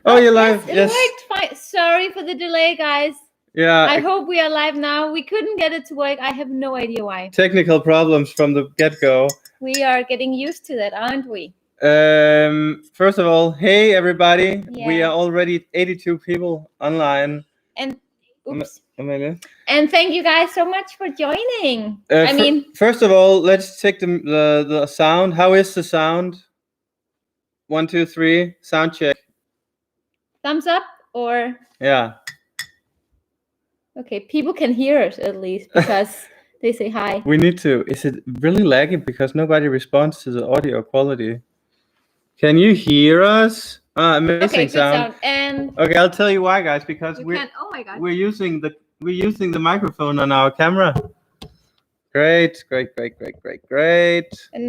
Oh, you're live. Yes, it worked fine. Sorry for the delay, guys. Yeah. I hope we are live now. We couldn't get it to work. I have no idea why. Technical problems from the get-go. We are getting used to that, aren't we? First of all, hey everybody. Yeah. We are already 82 people online. And oops. Amelia. And thank you guys so much for joining. First of all, let's check the sound. How is the sound? 1, 2, 3. Sound check. Thumbs up or? Yeah. Okay, people can hear us at least because they say hi. We need to. Is it really laggy because nobody responds to the audio quality? Can you hear us? Amazing okay, good sound. And okay, I'll tell you why, guys. Because oh my God. we're using the microphone on our camera. Great. And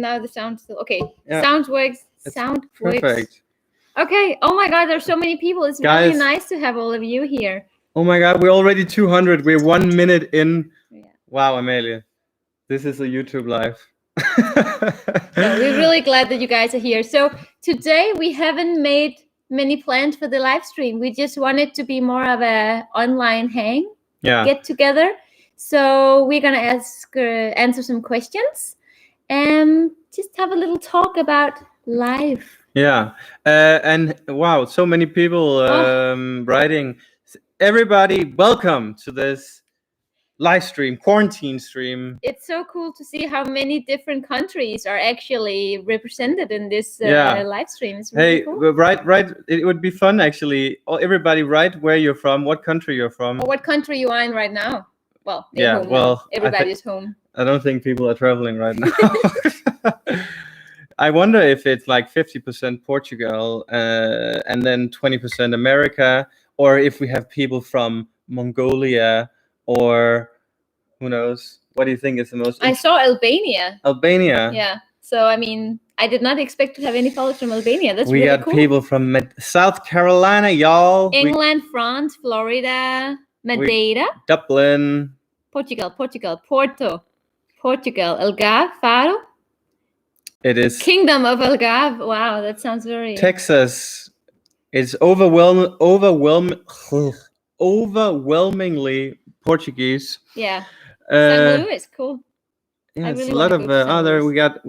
now the sound still okay. Yeah. Sound works. Perfect. Okay. Oh my God, there's so many people. It's guys, really nice to have all of you here. Oh my God, we're already 200. We're 1 minute in. Yeah. Wow, Amelia, this is a YouTube live. So we're really glad that you guys are here. So today we haven't made many plans for the live stream. We just wanted to be more of a online get together. So we're gonna answer some questions and just have a little talk about life. Yeah, and wow, so many people writing. Everybody, welcome to this live stream, quarantine stream. It's so cool to see how many different countries are actually represented in this live stream. It's really cool. Right. It would be fun actually. Everybody, write where you're from, what country you're from, or what country you are in right now. Well, home now. Everybody's home. I don't think people are traveling right now. I wonder if it's like 50% Portugal and then 20% America, or if we have people from Mongolia, or who knows? What do you think is the most? I saw Albania. Albania. Yeah. So I mean, I did not expect to have any followers from Albania. That's we really got cool. People from South Carolina, y'all. England, France, Florida, Madeira, Dublin, Portugal, Porto, Portugal, Algarve, Faro. It is Kingdom of Algarve. Wow, that sounds very. Texas. It's overwhelmingly Portuguese. Yeah. St. Louis, cool. Yeah, it's a lot of other. We got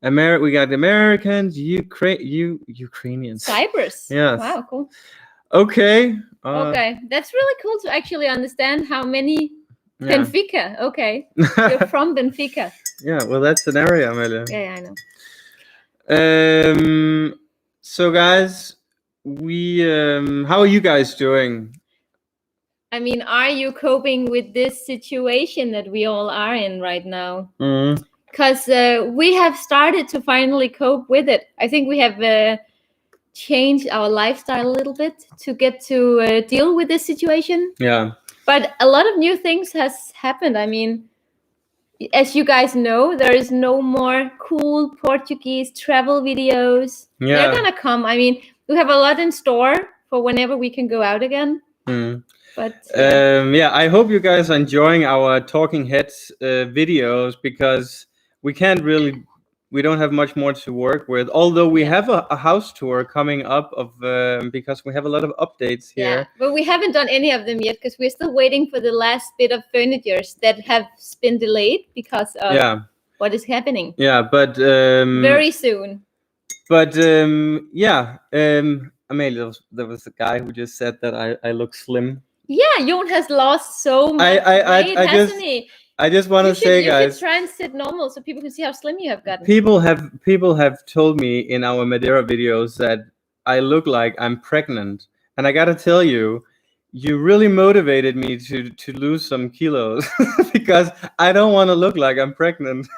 Americans, Ukrainians, Cyprus. Yes. Wow, cool. Okay. Okay, that's really cool to actually understand how many. Benfica. Okay, you're from Benfica. Yeah, well, that's an area, Amelia. Yeah, I know. So guys, how are you guys doing? I mean, are you coping with this situation that we all are in right now? Because we have started to finally cope with it. I think we have changed our lifestyle a little bit to get to deal with this situation. Yeah. But a lot of new things has happened. I mean, as you guys know, there is no more cool Portuguese travel videos. Yeah. They're gonna come. I mean, we have a lot in store for whenever we can go out again. But I hope you guys are enjoying our Talking Heads videos, because we don't have much more to work with, although we have a house tour coming up because we have a lot of updates here. Yeah, but we haven't done any of them yet because we're still waiting for the last bit of furniture that have been delayed because of what is happening. Yeah, but very soon. But Amelia, there was a guy who just said that I look slim. Yeah, Jon has lost so much weight, hasn't he? I just want to say, guys, you should try and sit normal so people can see how slim you have gotten. People have told me in our Madeira videos that I look like I'm pregnant, and I gotta tell you, you really motivated me to lose some kilos because I don't want to look like I'm pregnant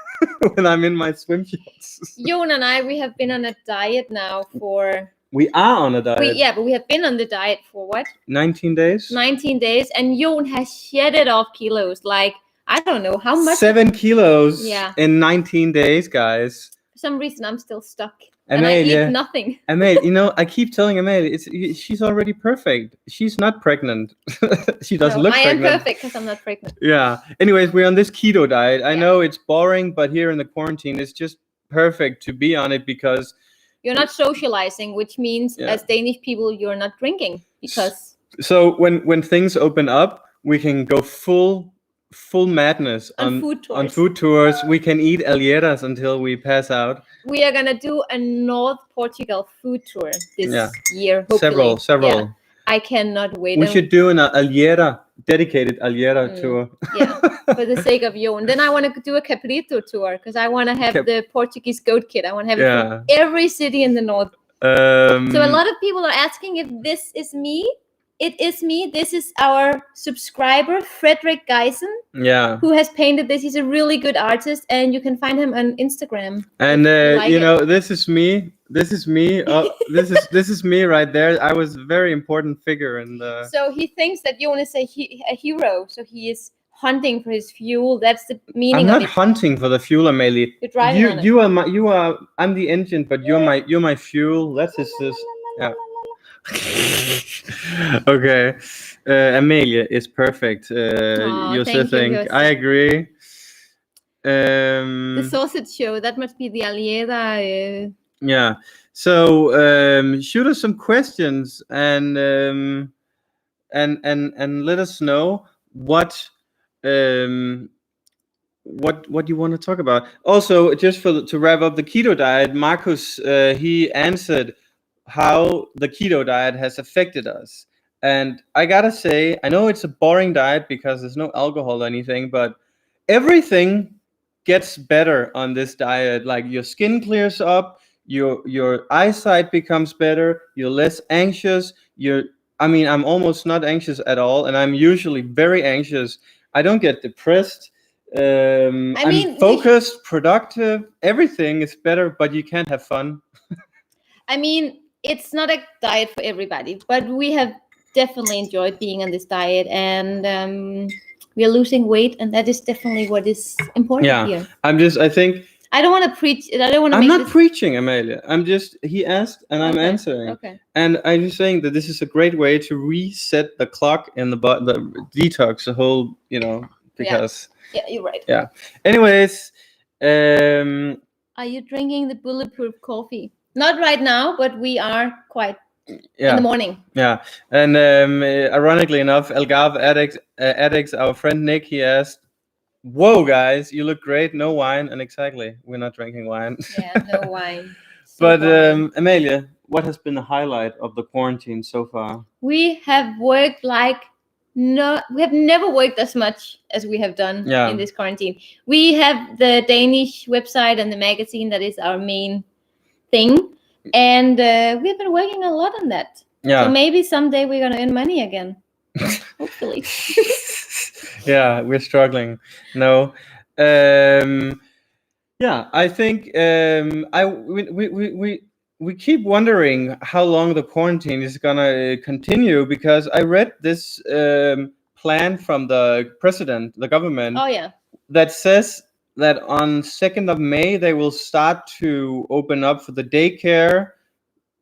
when I'm in my swim shorts. Jon and we have been on a diet now for. We are on a diet. But we have been on the diet for what? 19 days. 19 days, and Jon has shedded off kilos like. I don't know how much. 7 kilos in 19 days, guys. For some reason, I'm still stuck. Amelia, and I eat nothing. Amelia, I keep telling Amelia, she's already perfect. She's not pregnant. She doesn't look pregnant. I am perfect because I'm not pregnant. Yeah. Anyways, we're on this keto diet. I know it's boring, but here in the quarantine, it's just perfect to be on it because you're not socializing, which means as Danish people, you're not drinking because. So when things open up, we can go full madness on food tours. We can eat alheras until we pass out. We are gonna do a North Portugal food tour this year. Hopefully. Several. Yeah. I cannot wait. We should do an dedicated alhera tour. Yeah, for the sake of Jon. Then I want to do a caprito tour because I want to have the Portuguese goat kid. I want to have it from every city in the north. So a lot of people are asking if this is me. It is me. This is our subscriber, Frederick Geisen, who has painted this. He's a really good artist, and you can find him on Instagram. And this is me. This is me. This is me right there. I was a very important figure in the. So he thinks that Jon is a hero. So he is hunting for his fuel. That's the meaning of it. I'm not hunting for the fuel, Amalie. You're driving on it. You are. I'm the engine, but you're my fuel. That's just yeah. Okay, Amelia is perfect. You think I agree. The sausage show, that must be the alheira. Yeah. So shoot us some questions and let us know what you want to talk about. Also, just to wrap up the keto diet, Marcus he answered how the keto diet has affected us. And I gotta say, I know it's a boring diet because there's no alcohol or anything, but everything gets better on this diet. Like your skin clears up, your eyesight becomes better, you're less anxious, I'm almost not anxious at all, and I'm usually very anxious. I don't get depressed. I'm focused, productive, everything is better, but you can't have fun. It's not a diet for everybody, but we have definitely enjoyed being on this diet, and we are losing weight, and that is definitely what is important here. I think I don't want to preach. I don't want to. I'm not preaching, Amalia. He asked, and I'm answering. Okay. And I'm just saying that this is a great way to reset the clock and the detox, the whole, because. Yeah, you're right. Yeah. Anyways, are you drinking the bulletproof coffee? Not right now, but we are quite in the morning. Yeah, and ironically enough, Algarve Addicts, our friend Nick, he asked, "Whoa, guys, you look great. No wine." And exactly, we're not drinking wine. Yeah, no wine. But Amalia, what has been the highlight of the quarantine so far? We have worked we have never worked as much as we have done in this quarantine. We have the Danish website and the magazine that is our main thing, and we've been working a lot on that. So maybe someday we're gonna earn money again. Hopefully. Yeah, we're struggling. No. I think we keep wondering how long the quarantine is gonna continue, because I read this plan from the president, the government. Oh yeah. That says that on 2nd of May they will start to open up for the daycare.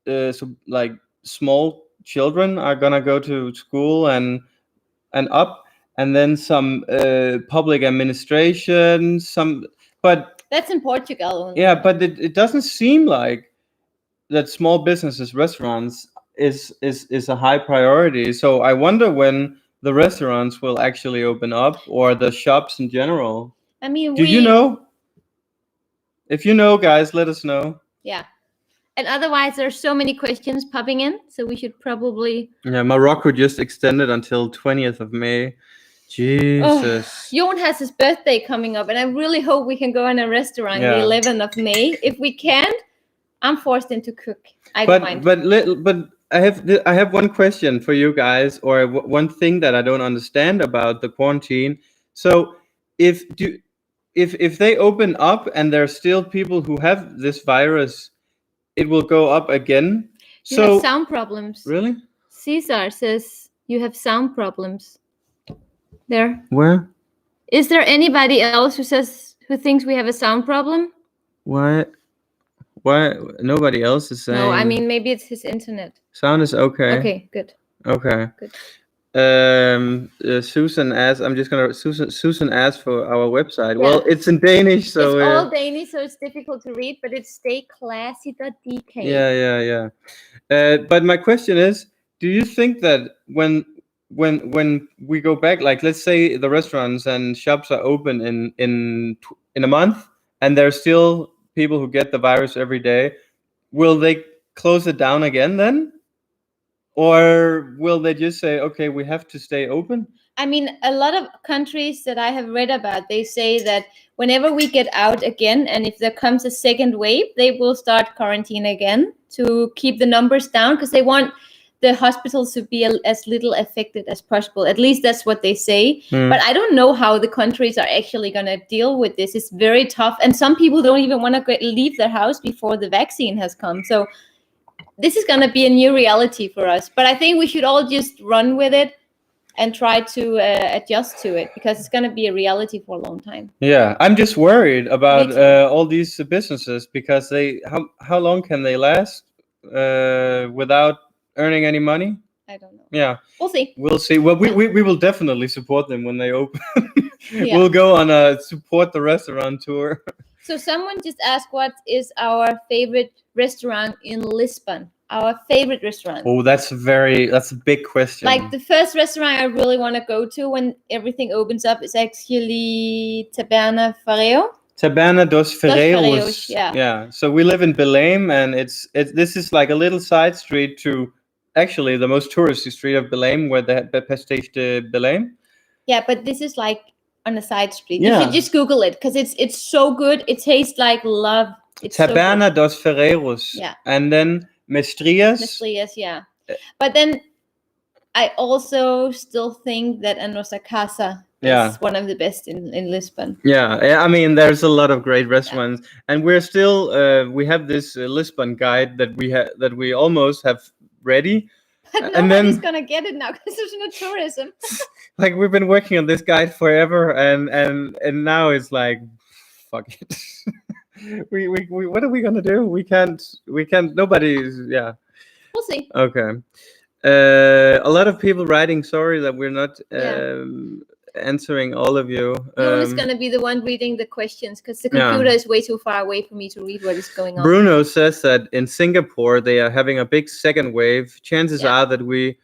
So like small children are gonna go to school and up, and then some public administration, but that's in Portugal. Yeah, but it doesn't seem like that small businesses, restaurants is a high priority. So I wonder when the restaurants will actually open up, or the shops in general. Do you know? If you know, guys, let us know. Yeah. And otherwise, there's so many questions popping in, so we should probably. Yeah, Morocco just extended until 20th of May. Jesus. Jon has his birthday coming up, and I really hope we can go in a restaurant the 11th of May. If we can't, I'm forced into cook. I don't mind. But I have one question for you guys, or one thing that I don't understand about the quarantine. So if they open up and there are still people who have this virus, it will go up again. You have sound problems. Really? Caesar says you have sound problems. There. Where? Is there anybody else who thinks we have a sound problem? Why nobody else is saying? No, maybe it's his internet. Sound is okay. Okay, good. Okay. Good. Susan asked. I'm just gonna Susan asked for our website. Yeah. Well, it's in Danish, so it's all Danish, so it's difficult to read. But it's stayclassy.dk. Yeah. But my question is, do you think that when we go back, like let's say the restaurants and shops are open in a month, and there's still people who get the virus every day, will they close it down again then? Or will they just say, okay, we have to stay open? I mean, a lot of countries that I have read about, they say that whenever we get out again, and if there comes a second wave, they will start quarantine again to keep the numbers down, because they want the hospitals to be as little affected as possible. At least that's what they say. But I don't know how the countries are actually going to deal with this. It's very tough. And some people don't even want to leave their house before the vaccine has come. So this is going to be a new reality for us. But I think we should all just run with it and try to adjust to it, because it's going to be a reality for a long time. Yeah, I'm just worried about all these businesses, because how long can they last without earning any money? I don't know. Yeah, we'll see. Well, we will definitely support them when they open. Yeah. We'll go on a support the restaurant tour. So someone just asked, what is our favorite restaurant in Lisbon? Our favorite restaurant. Oh, that's a big question. Like the first restaurant I really want to go to when everything opens up is actually Taberna Ferreo. Taberna dos Ferreiros. Yeah. So we live in Belém, and this is like a little side street to actually the most touristy street of Belém, where the Pastéis de Belém. Yeah, but this is like on a side street. Yeah. You should just Google it, because it's so good. It tastes like love. It's Taberna dos Ferreiros. Yeah. And then Mestrias. Mestrias, yeah. But then I also still think that A Nossa Casa is one of the best in Lisbon. Yeah, I mean, there's a lot of great restaurants, and we're still we have this Lisbon guide that we almost have ready. But nobody's gonna get it now because there's no tourism. Like, we've been working on this guide forever, and now it's like, fuck it. we what are we gonna do? We can't. Nobody's. Yeah. We'll see. Okay. A lot of people writing sorry that we're not answering all of you. Bruno's gonna be the one reading the questions, because the computer is way too far away for me to read what is going on. Bruno says that in Singapore they are having a big second wave. Chances are that we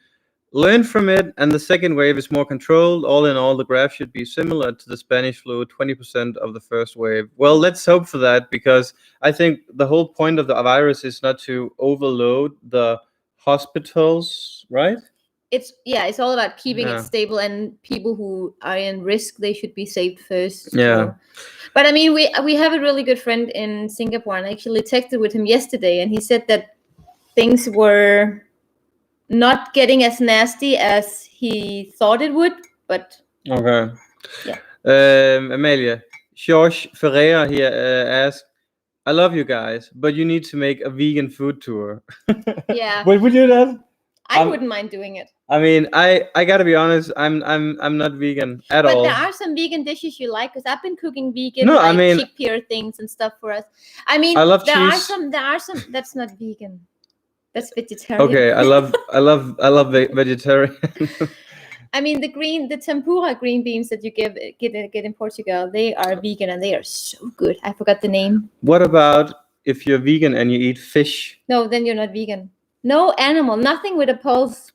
learn from it, and the second wave is more controlled. All in all, the graph should be similar to the Spanish flu, 20% of the first wave. Well, let's hope for that, because I think the whole point of the virus is not to overload the hospitals, right? It's all about keeping it stable, and people who are in risk, they should be saved first. Yeah. But I mean, we have a really good friend in Singapore, and I actually texted with him yesterday, and he said that things were not getting as nasty as he thought it would, but okay. Yeah. Amelia, George Ferreira here asked, I love you guys, but you need to make a vegan food tour. Yeah. Would you do that? I wouldn't mind doing it. I mean, I gotta be honest, I'm not vegan at all. But there are some vegan dishes you like, because I've been cooking vegan, chickpea things and stuff for us. I mean, I love there cheese. There are some that's not vegan. That's vegetarian. Okay, I love vegetarian. I mean, the tempura green beans that you get in Portugal, they are vegan and they are so good. I forgot the name. What about if you're vegan and you eat fish? No, then you're not vegan. No animal, nothing with a pulse.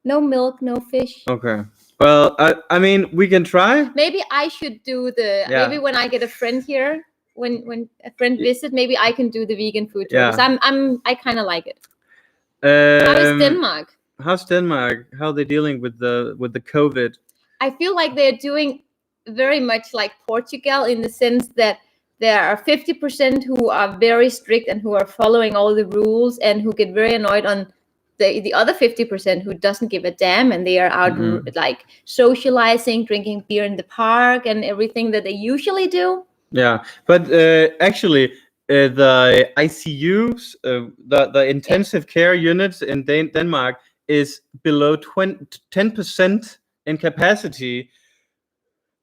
No milk, no fish. Okay. Well, I mean, we can try. Maybe I should do maybe when I get a friend here, when a friend visits, maybe I can do the vegan food tour, because I kind of like it. How is Denmark? How's Denmark? How are they dealing with the COVID? I feel like they're doing very much like Portugal, in the sense that there are 50% who are very strict and who are following all the rules, and who get very annoyed on the other 50% who doesn't give a damn, and they are out like socializing, drinking beer in the park, and everything that they usually do. Yeah, but actually, the ICUs, the intensive care units in Denmark is below 10% in capacity,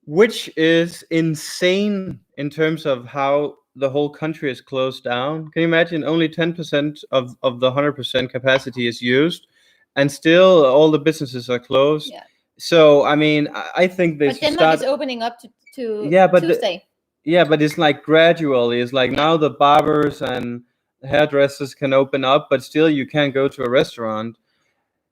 which is insane in terms of how the whole country is closed down. Can you imagine? Only 10% of the 100% capacity is used, and still all the businesses are closed. Yeah. So I mean, I think they but Denmark is opening up to Tuesday. But it's like gradually. It's like now the barbers and hairdressers can open up, but still you can't go to a restaurant.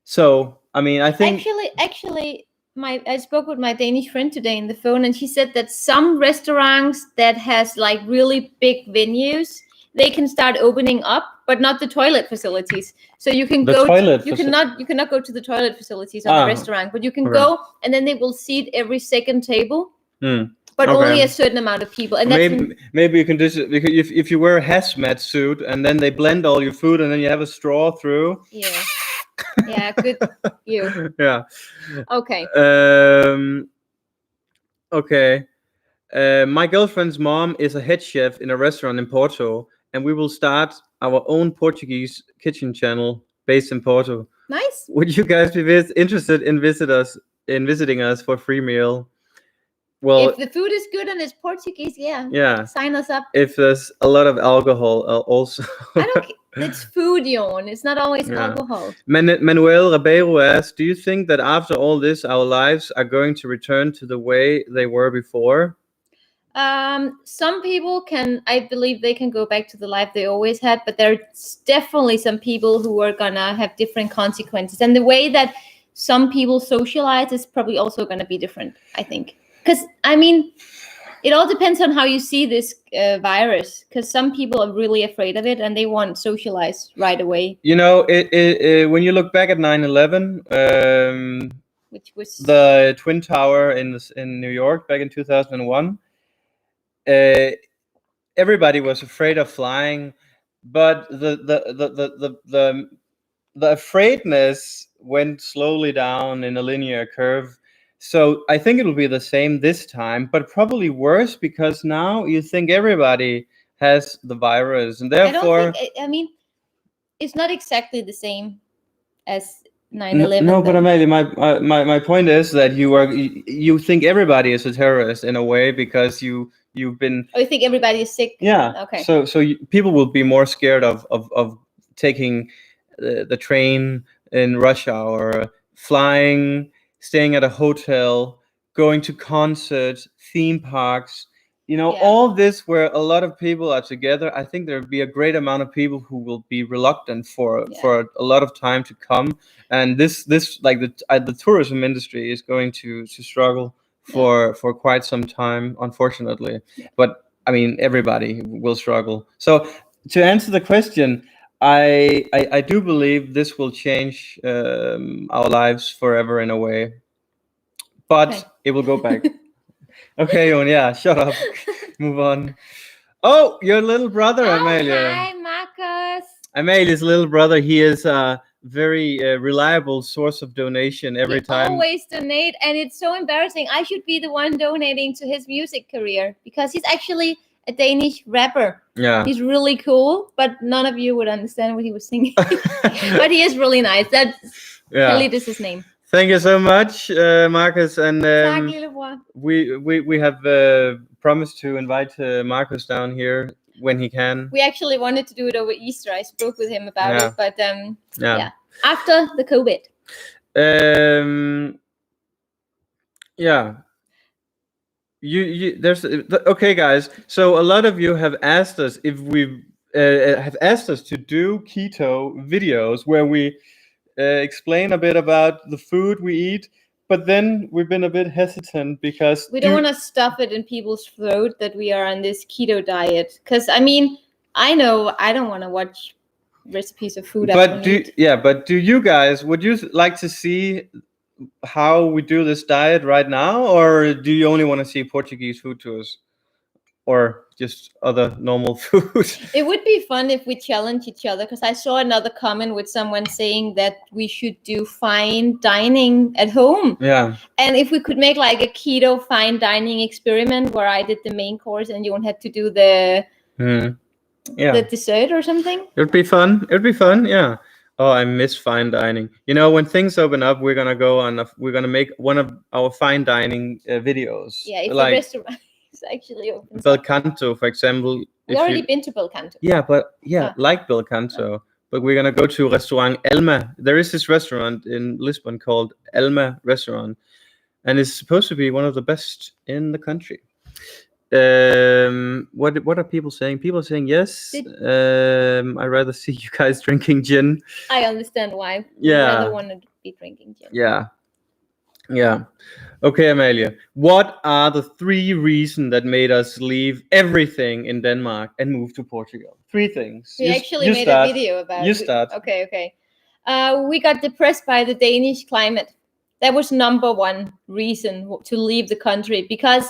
So I mean, I think actually, I spoke with my Danish friend today in the phone, and she said that some restaurants that has like really big venues, they can start opening up, but not the toilet facilities. So you can you cannot go to the toilet facilities of the restaurant, but you can go, and then they will seat every second table. But only a certain amount of people. And maybe you can just, if you wear a hazmat suit and then they blend all your food and then you have a straw through. Yeah. Yeah, good. You. Yeah. Okay. Okay. My girlfriend's mom is a head chef in a restaurant in Porto, and we will start our own Portuguese kitchen channel based in Porto. Nice. Would you guys be interested in visiting us for a free meal? Well, if the food is good and it's Portuguese, yeah, sign us up. If there's a lot of alcohol, also. I don't. It's food, Jon. It's not always alcohol. Manuel Ribeiro asks, "Do you think that after all this, our lives are going to return to the way they were before?" Some people can. I believe they can go back to the life they always had, but there's definitely some people who are gonna have different consequences, and the way that some people socialize is probably also gonna be different, I think. Because, I mean, it all depends on how you see this virus. Because some people are really afraid of it and they want to socialize right away. You know, when you look back at 9/11, which was the Twin Tower in New York back in 2001, everybody was afraid of flying, but the afraidness went slowly down in a linear curve. So I think it will be the same this time, but probably worse because now you think everybody has the virus, and therefore I mean, it's not exactly the same as 9/11. No, but Amelie, my point is that you think everybody is a terrorist in a way because you've been. Oh, you think everybody is sick? Yeah. Okay. So people will be more scared of taking the train in rush hour, flying, staying at a hotel, going to concerts, theme parks, all this where a lot of people are together. I think there'll be a great amount of people who will be reluctant for a lot of time to come. And this like the tourism industry is going to struggle for quite some time, unfortunately. Yeah. But I mean, everybody will struggle. So to answer the question, I do believe this will change our lives forever in a way, but it will go back. Okay, Jon, shut up. Move on. Oh, your little brother, Amelia. Hi, Marcus. Amelia's little brother. He is a very reliable source of donation every time. Always donate, and it's so embarrassing. I should be the one donating to his music career because he's actually a Danish rapper. Yeah. He's really cool, but none of you would understand what he was singing. But he is really nice. That's Khalid is his name. Thank you so much, Marcus. And we have promised to invite Marcus down here when he can. We actually wanted to do it over Easter. I spoke with him about it, but after the COVID. Okay, guys. So a lot of you have asked us if we have asked us to do keto videos where we explain a bit about the food we eat, but then we've been a bit hesitant because we don't want to stuff it in people's throat that we are on this keto diet. Because I mean, I know I don't want to watch recipes of food. But do you guys, would you like to see how we do this diet right now, or do you only want to see Portuguese food tours or just other normal food? It would be fun if we challenge each other, because I saw another comment with someone saying that we should do fine dining at home. Yeah. And if we could make like a keto fine dining experiment where I did the main course and you won't have to do the dessert or something. It'd be fun. Yeah. Oh, I miss fine dining. When things open up, we're gonna make one of our fine dining videos. Yeah, if the restaurant is actually open. Belcanto, for example. We've already been to Belcanto. Yeah, but like Belcanto. but we're gonna go to Restaurant Elma. There is this restaurant in Lisbon called Elma Restaurant, and it's supposed to be one of the best in the country. What are people saying? People are saying yes. I'd rather see you guys drinking gin. I understand why. Yeah. I'd rather want to be drinking gin. Yeah. Okay, Amalie. What are the 3 reasons that made us leave everything in Denmark and move to Portugal? 3 things. We actually made a video about it. You start. Okay. We got depressed by the Danish climate. That was number 1 reason to leave the country. Because,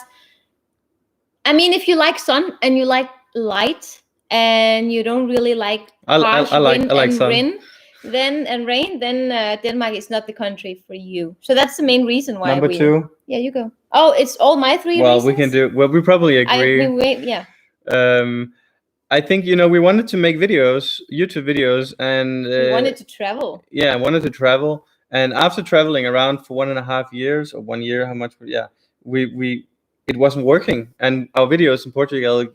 I mean, if you like sun and you like light and you don't really like harsh wind and rain, then Denmark is not the country for you. So that's the main reason why. Number 2. Yeah, you go. Oh, it's all my 3 reasons? We can do. Well, we probably agree. I think we wanted to make videos, YouTube videos, and we wanted to travel. Yeah, I wanted to travel, and after traveling around for 1.5 years or 1 year, how much? Yeah, it wasn't working, and our videos in Portugal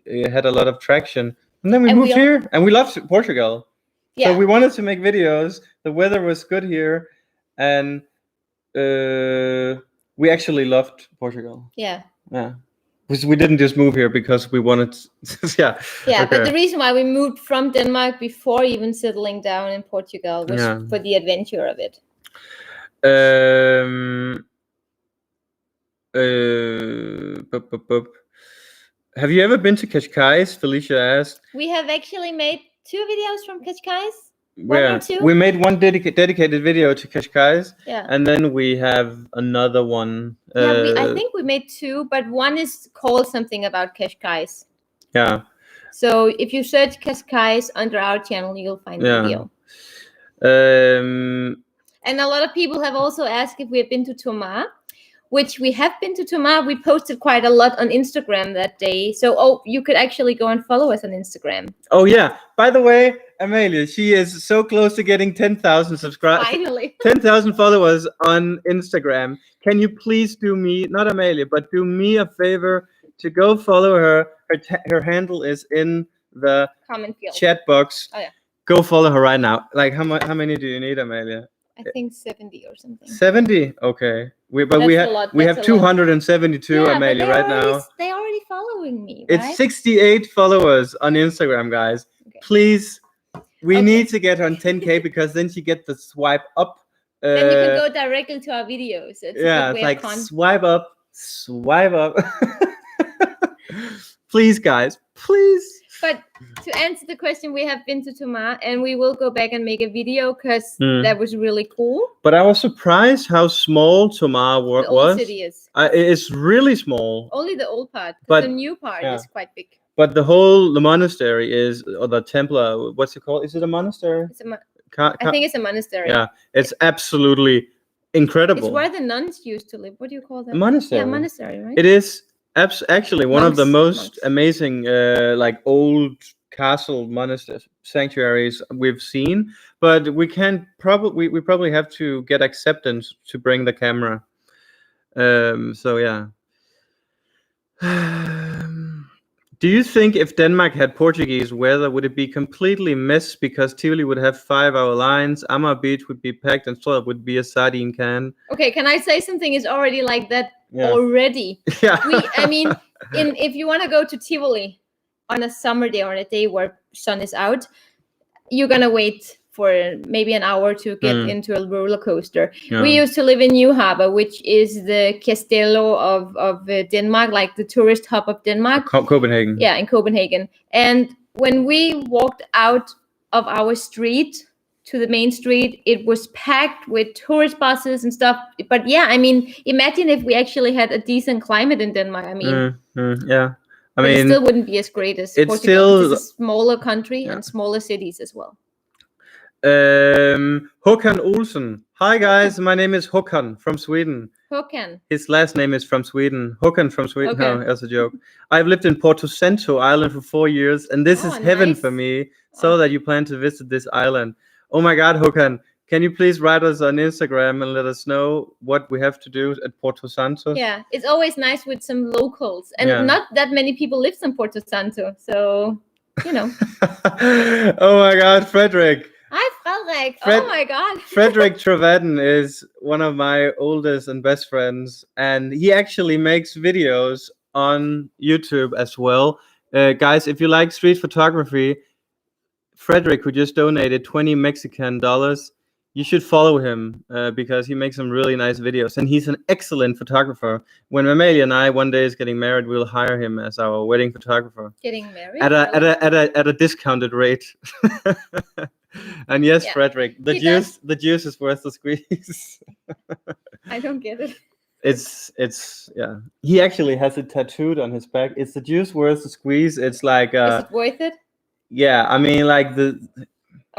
had a lot of traction, and then we moved here, and we loved Portugal. Yeah. So we wanted to make videos. The weather was good here, and we actually loved Portugal. Yeah. We didn't just move here because we wanted Yeah, okay. But the reason why we moved from Denmark before even settling down in Portugal was for the adventure of it. Have you ever been to Cascais? Felicia asked. We have actually made 2 videos from Cascais. Where we made one dedicated video to Cascais, and then we have another one. I think we made 2, but one is called something about Cascais. Yeah. So if you search Cascais under our channel, you'll find the video. And a lot of people have also asked if we have been to Tomar, which we have been to Tomar. We posted quite a lot on Instagram that day. So, you could actually go and follow us on Instagram. Oh, yeah. By the way, Amalie, she is so close to getting 10,000 subscribers. Finally. 10,000 followers on Instagram. Can you please do me, not Amalie, but do me a favor to go follow her. Her handle is in the comment field. Chat box. Oh, yeah. Go follow her right now. Like, how many do you need, Amalie? I think 70 or something. 70? Okay. We have 272, Amalie, right now. They're already following me, right? It's 68 followers on Instagram, guys. Okay. Please, we need to get on 10K because then you get the swipe up. Then you can go directly to our videos. It's like swipe up. Please, guys, please. But to answer the question, we have been to Tomar, and we will go back and make a video because that was really cool. But I was surprised how small Tomar was. The old city is. It's really small. Only the old part, but the new part is quite big. But the monastery is, or the temple, what's it called? Is it a monastery? I think it's a monastery. Yeah, it's absolutely incredible. It's where the nuns used to live. What do you call that? A monastery. Yeah, monastery, right? It is. Actually, one of the most amazing, old castle monastery sanctuaries we've seen. But we probably have to get acceptance to bring the camera. So yeah. Do you think if Denmark had Portuguese weather, would it be completely mess because Tivoli would have 5-hour lines, Amager Beach would be packed, and Strøget would be a sardine can? Okay, can I say something is already like that already? Yeah. If you want to go to Tivoli on a summer day or on a day where sun is out, you're going to wait for maybe an hour to get into a roller coaster. Yeah. We used to live in New Harbor, which is the Castello of Denmark, like the tourist hub of Denmark. Copenhagen. Yeah, in Copenhagen. And when we walked out of our street to the main street, it was packed with tourist buses and stuff. But yeah, I mean, imagine if we actually had a decent climate in Denmark. I mean, yeah. I mean, it still wouldn't be as great as Portugal. It's a smaller country and smaller cities as well. Håkan Olsen. Hi guys, my name is Håkan from Sweden. Håkan. His last name is from Sweden. Håkan from Sweden. Okay. No, that's a joke. I've lived in Porto Santo Island for 4 years, and this is heaven for me. So that you plan to visit this island. Oh my God, Håkan, can you please write us on Instagram and let us know what we have to do at Porto Santo? Yeah, it's always nice with some locals, and not that many people live in Porto Santo, so. Oh my God, Frederick. Hi, Frederick. Oh my God. Frederick Trevaden is one of my oldest and best friends, and he actually makes videos on YouTube as well. Guys, if you like street photography, Frederick, who just donated 20 Mexican dollars, you should follow him because he makes some really nice videos, and he's an excellent photographer. When Amelia and I one day is getting married, we'll hire him as our wedding photographer. Getting married at a discounted rate. And yes, Frederick, the juice is worth the squeeze. I don't get it. It's yeah. He actually has it tattooed on his back. It's the juice worth the squeeze. It's like is it worth it? Yeah, I mean, like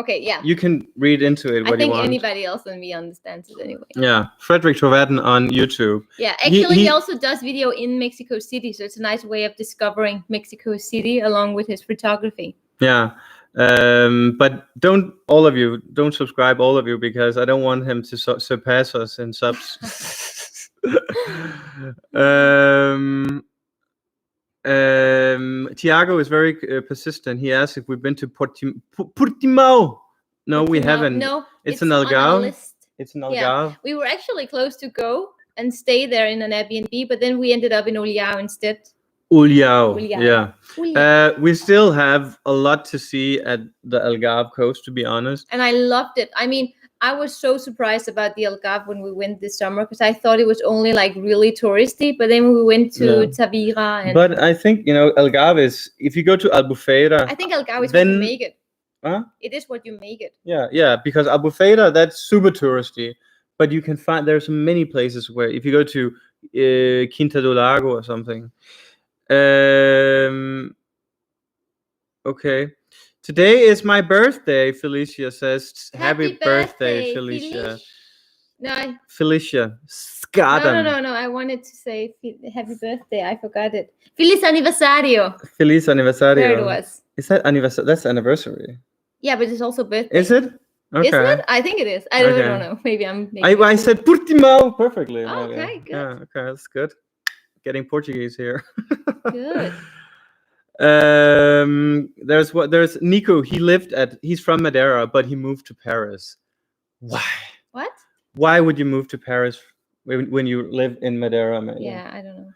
okay, yeah. You can read into it what you want. I think anybody else than me understands it anyway. Yeah, Frederick Trevaden on YouTube. Yeah, actually, he also does video in Mexico City, so it's a nice way of discovering Mexico City along with his photography. Yeah. But don't subscribe, all of you, because I don't want him to surpass us in subs. Tiago is very persistent. He asked if we've been to Portimao. No, we haven't. No, it's an Algarve. It's an Algarve. Yeah, we were actually close to go and stay there in an Airbnb, but then we ended up in Olhão instead. Olhão. Yeah. We still have a lot to see at the Algarve coast, to be honest. And I loved it. I mean, I was so surprised about the Algarve when we went this summer because I thought it was only like really touristy. But then we went to Tavira. But I think, Algarve is, if you go to Albufeira. I think Algarve is what you make it. Huh? It is what you make it. Yeah, because Albufeira, that's super touristy. But you can find, there's many places where, if you go to Quinta do Lago or something. Okay. Today is my birthday, Felicia says. Happy birthday, Felicia. No. Felicia. Skadam. No. I wanted to say happy birthday. I forgot it. Feliz aniversario. Feliz aniversario. There it was. Is that anniversary? That's anniversary. Yeah, but it's also birthday. Is it? Okay. Isn't it? I think it is. I really don't know. Maybe I'm. I said Portimao perfectly. Oh, okay, good. Yeah, okay, that's good. Getting Portuguese here. Good. There's Nico. He's from Madeira, but he moved to Paris. Why? What? Why would you move to Paris when you live in Madeira, man? Yeah, I don't know.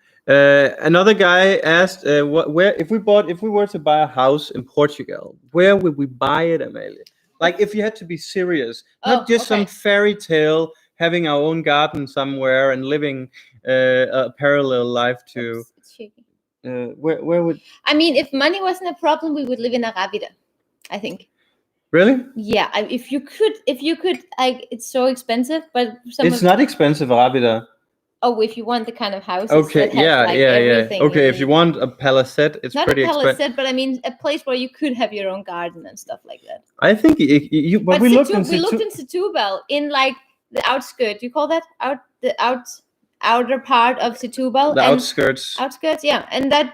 Another guy asked, where if we were to buy a house in Portugal, where would we buy it, Amelia? Like if you had to be serious, not just some fairy tale, having our own garden somewhere and living a parallel life to. It's shaky. Where would? I mean, if money wasn't a problem, we would live in Arabida, I think. Really? Yeah. If you could, it's so expensive, but it's not expensive, Arabida. Oh, if you want the kind of house. Okay. Yeah. Okay. If you want a palacete, it's not pretty expensive. Not a palacete, but I mean a place where you could have your own garden and stuff like that. I think but we looked in Setúbal, in like the outskirts. You call that outer part of Setúbal? The outskirts. Outskirts, yeah. And that,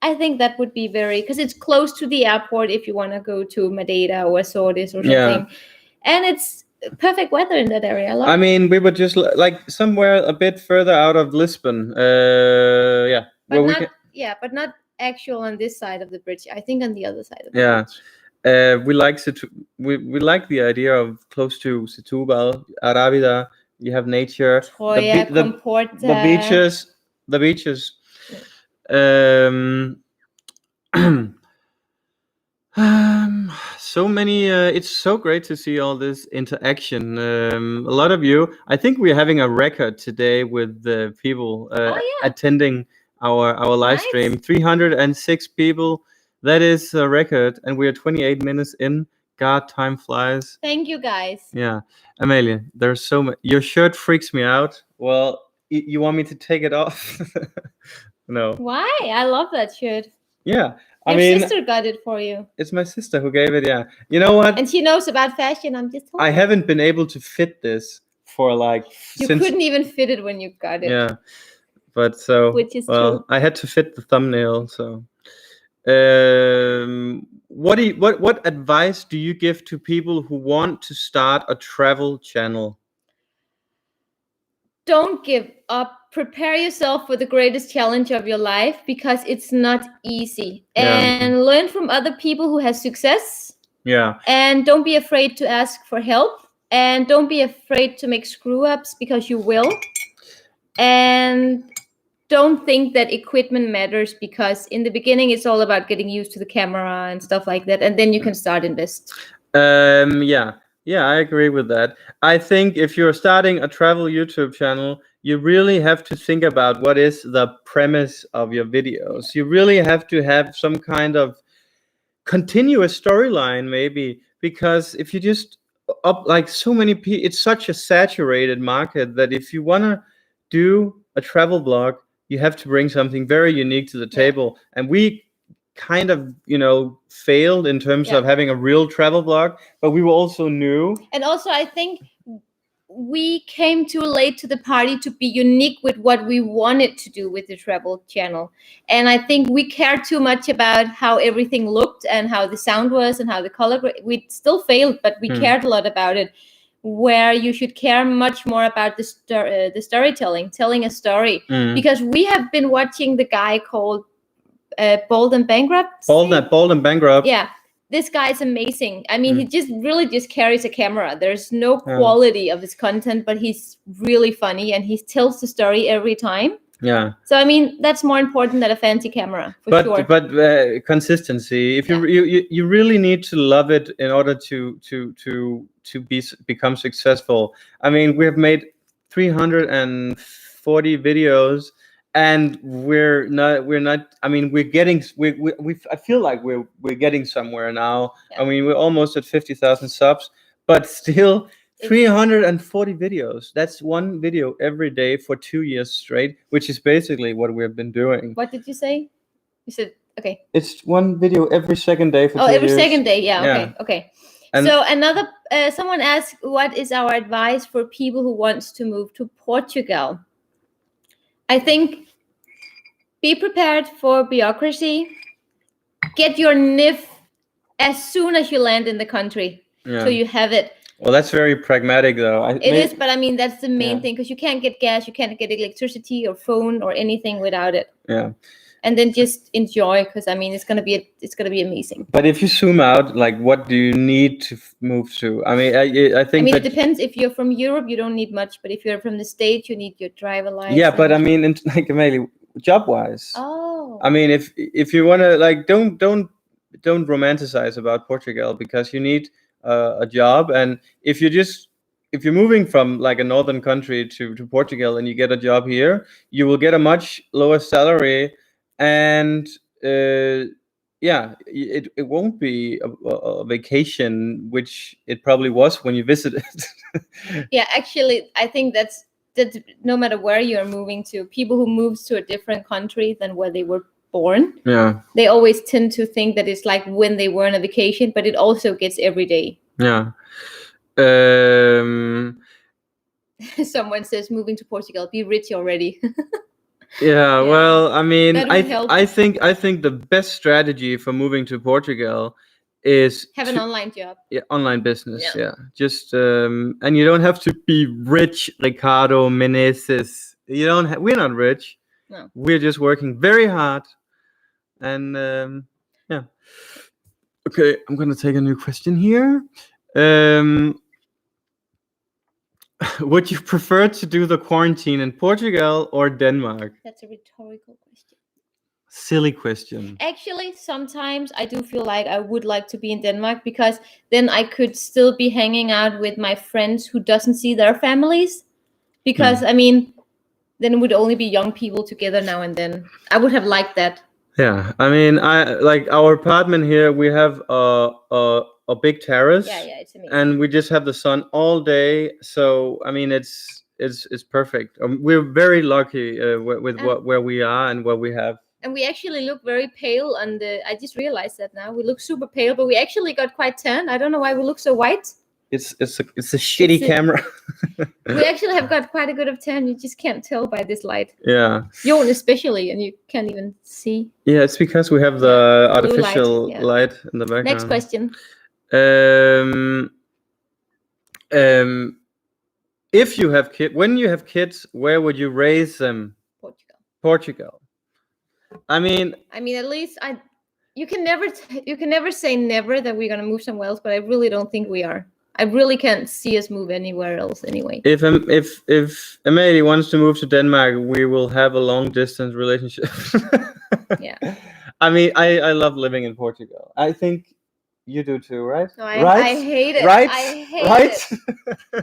I think that would be because it's close to the airport if you want to go to Madeira or Açores or something. Yeah. And it's perfect weather in that area. I mean, we would just like somewhere a bit further out of Lisbon. Yeah. But but not actual on this side of the bridge. I think on the other side of the bridge. We like we like the idea of close to Setúbal, Arabida. You have nature, Troia, the beaches. So many. It's so great to see all this interaction. A lot of you. I think we're having a record today with the people attending our live stream. 306 people. That is a record, and we are 28 minutes in. God, time flies. Thank you, guys. Yeah, Amelia, there's so much. Your shirt freaks me out. Well, you want me to take it off? No. Why? I love that shirt. Yeah, Your sister got it for you. It's my sister who gave it. Yeah, you know what? And she knows about fashion. I'm just. I haven't been able to fit this for like. You couldn't even fit it when you got it. Yeah, but so. Which is true. I had to fit the thumbnail. So. What advice do you give to people who want to start a travel channel? don't give up. Prepare yourself for the greatest challenge of your life, because it's not easy. And learn from other people who have success. Yeah. And don't be afraid to ask for help. And don't be afraid to make screw ups, because you will. And don't think that equipment matters, because in the beginning it's all about getting used to the camera and stuff like that, and then you can start invest. Yeah, I agree with that. I think if you're starting a travel YouTube channel, you really have to think about what is the premise of your videos. You really have to have some kind of continuous storyline, maybe, because if you just up like so many people, it's such a saturated market that if you want to do a travel blog, you have to bring something very unique to the table. And we kind of failed in terms of having a real travel blog, but we were also new. And also I think we came too late to the party to be unique with what we wanted to do with the travel channel. And I think we cared too much about how everything looked and how the sound was and how the color. We still failed, but we cared a lot about it. Where you should care much more about the storytelling, telling a story. Because we have been watching the guy called Bold and Bankrupt. Bold and Bankrupt. Yeah. This guy is amazing. I mean, he just carries a camera. There's no quality of his content, but he's really funny and he tells the story every time. Yeah. So I mean, that's more important than a fancy camera, for sure. But consistency. If you really need to love it in order to become successful. I mean, we have made 340 videos. And we're not. I mean, we're getting. I feel like we're getting somewhere now. I mean, we're almost at 50,000 subs, but still 340 videos. That's one video every day for 2 years straight, which is basically what we've been doing. What did you say? You said okay. It's one video every second day for 2 years. Every second day. Yeah. Okay. And so another someone asked, what is our advice for people who wants to move to Portugal? I think be prepared for bureaucracy. Get your NIF as soon as you land in the country, so you have it. Well, that's very pragmatic, though. It is, but I mean, that's the main thing, because you can't get gas, you can't get electricity or phone or anything without it. Yeah. And then just enjoy, because I mean, it's gonna be amazing. But if you zoom out, like, what do you need to move to? I mean, I think. I mean, it depends. If you're from Europe, you don't need much, but if you're from the States, you need your driver license. Yeah, but I mean, like, Amelie, job-wise. Oh. I mean, if you want to, like, don't romanticize about Portugal, because you need a job, and if you're moving from like a northern country to Portugal and you get a job here, you will get a much lower salary. And it won't be a vacation, which it probably was when you visited. Yeah, actually, I think that's no matter where you're moving to, people who move to a different country than where they were born, they always tend to think that it's like when they were on a vacation, but it also gets every day. Yeah. Someone says moving to Portugal, be rich already. Yeah, well, I mean, I think the best strategy for moving to Portugal is have an online job. Yeah, online business. Yeah. Just and you don't have to be rich, Ricardo Meneses. We're not rich. No. We're just working very hard. And yeah. Okay, I'm gonna take a new question here. Would you prefer to do the quarantine in Portugal or Denmark? That's a rhetorical question. Silly question. Actually, sometimes I do feel like I would like to be in Denmark, because then I could still be hanging out with my friends who doesn't see their families. Because I mean, then it would only be young people together now and then. I would have liked that. Yeah, I mean, I like our apartment here. We have a big terrace. Yeah, it's amazing. And we just have the sun all day. So I mean, it's perfect. We're very lucky with where we are and what we have. And we actually look very pale on I just realized that now. We look super pale, but we actually got quite tan. I don't know why we look so white. It's a shitty camera. We actually have got quite a good of tan. You just can't tell by this light. Yeah. Jon especially, and you can't even see. Yeah, it's because we have the artificial light in the background. Next question. If you have when you have kids, where would you raise them? Portugal. I mean, at least you can never say never that we're gonna move somewhere else, but I really don't think we are. I really can't see us move anywhere else anyway. If Amelie wants to move to Denmark, we will have a long distance relationship. Yeah. I mean, I love living in Portugal. I think you do too, right? No, I hate it. Right? I hate it.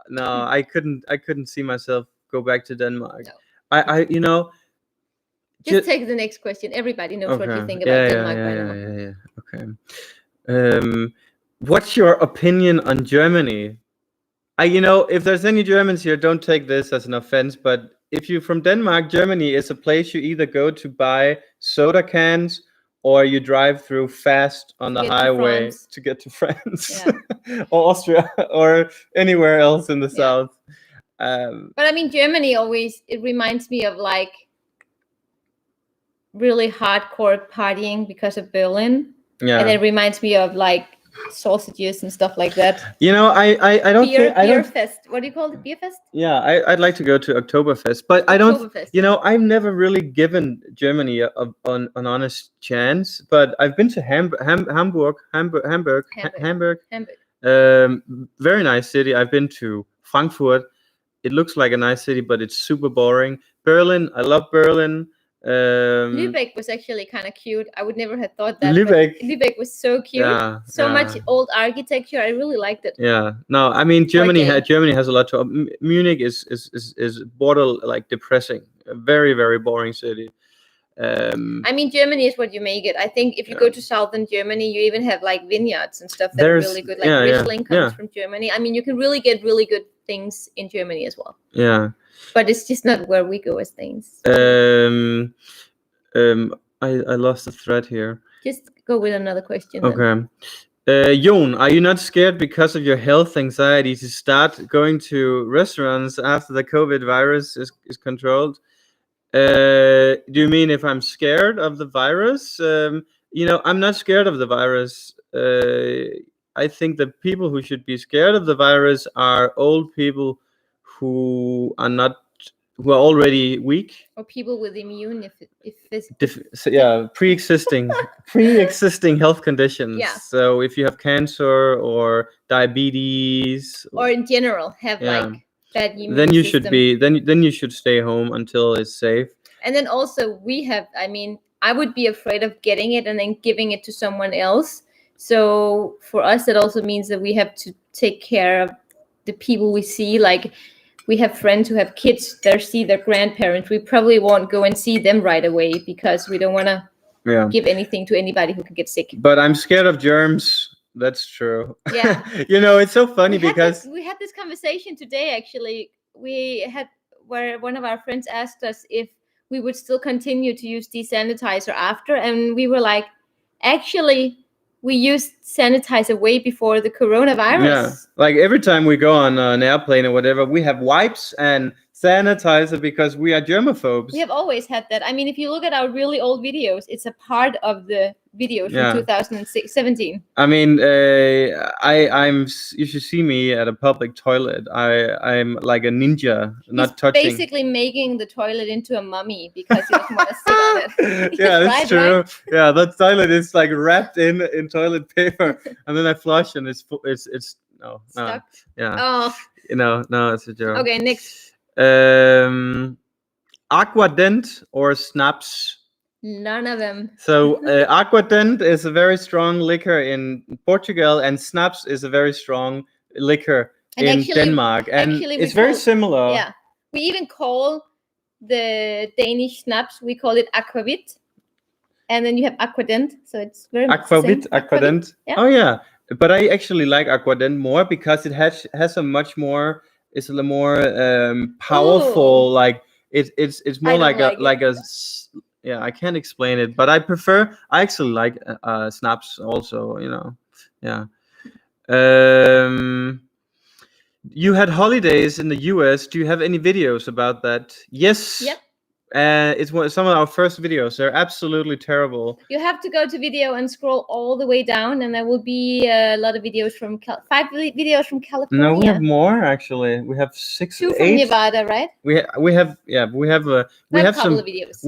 No, I couldn't see myself go back to Denmark. No. I just take the next question. Everybody knows what you think about Denmark by now. Okay. What's your opinion on Germany? If there's any Germans here, don't take this as an offense, but if you're from Denmark, Germany is a place you either go to buy soda cans or you drive through fast on the highway to get to France, or Austria, or anywhere else in the south. But I mean, Germany it reminds me of like really hardcore partying because of Berlin. Yeah. And it reminds me of like sausages and stuff like that. I don't think beer fest. What do you call it? Beer fest? Yeah, I'd like to go to Oktoberfest, but I don't. I've never really given Germany an honest chance. But I've been to Hamburg. Very nice city. I've been to Frankfurt. It looks like a nice city, but it's super boring. Berlin. I love Berlin. Lübeck was actually kind of cute. I would never have thought that. Lübeck was so cute. Much old architecture. I really liked it. Yeah. No, I mean Germany has a lot to. Munich is border like depressing. A very, very boring city. I mean, Germany is what you make it. I think if you go to southern Germany, you even have like vineyards and stuff that are really good. Like Riesling comes from Germany. I mean, you can really get really good things in Germany as well. Yeah. But it's just not where we go as things. I lost the thread here. Just go with another question. Okay. Jon, are you not scared because of your health anxiety to start going to restaurants after the COVID virus is controlled? Do you mean if I'm scared of the virus? I'm not scared of the virus. I think the people who should be scared of the virus are old people who are already weak, or people with immune pre-existing health conditions. Yeah. So if you have cancer or diabetes, or in general have like bad immune then you system, should be then you should stay home until it's safe. And then also I would be afraid of getting it and then giving it to someone else. So for us, it also means that we have to take care of the people we see. Like we have friends who have kids that see their grandparents. We probably won't go and see them right away because we don't want to give anything to anybody who can get sick. But I'm scared of germs. That's true. Yeah. It's so funny because we had this conversation today, actually. Where one of our friends asked us if we would still continue to use desanitizer after. And we were like, actually, we used sanitizer way before the coronavirus. Yeah, like every time we go on an airplane or whatever, we have wipes and sanitizer because we are germaphobes. We have always had that. I mean, if you look at our really old videos, it's a part of the videos from 2017. I mean, you should see me at a public toilet. I'm like a ninja, not touching. Basically making the toilet into a mummy because he doesn't want to sit on it. Yeah, that's true. Right? Yeah, that toilet is like wrapped in toilet paper, and then I flush and it's no. Stuck. Yeah. Oh. No, it's a joke. Okay, next. Aquadent or Snaps? None of them. So Aquadent is a very strong liquor in Portugal, and Snaps is a very strong liquor in Denmark, and it's very similar. Yeah, we even call the Danish Snaps, we call it Aquavit, and then you have Aquadent, so it's very Aquadent. Yeah. Oh yeah, but I actually like Aquadent more because it has a much more. It's a more powerful. Ooh. Like it's more like a. Yeah, I can't explain it, but I actually like Snaps also, Yeah. You had holidays in the US. Do you have any videos about that? Yes. Yep. It's some of our first videos. They're absolutely terrible. You have to go to video and scroll all the way down, and there will be a lot of videos from 5 videos from California. No, we have more actually. We have 6, 2 8. from Nevada, right? We have we have a couple some of videos.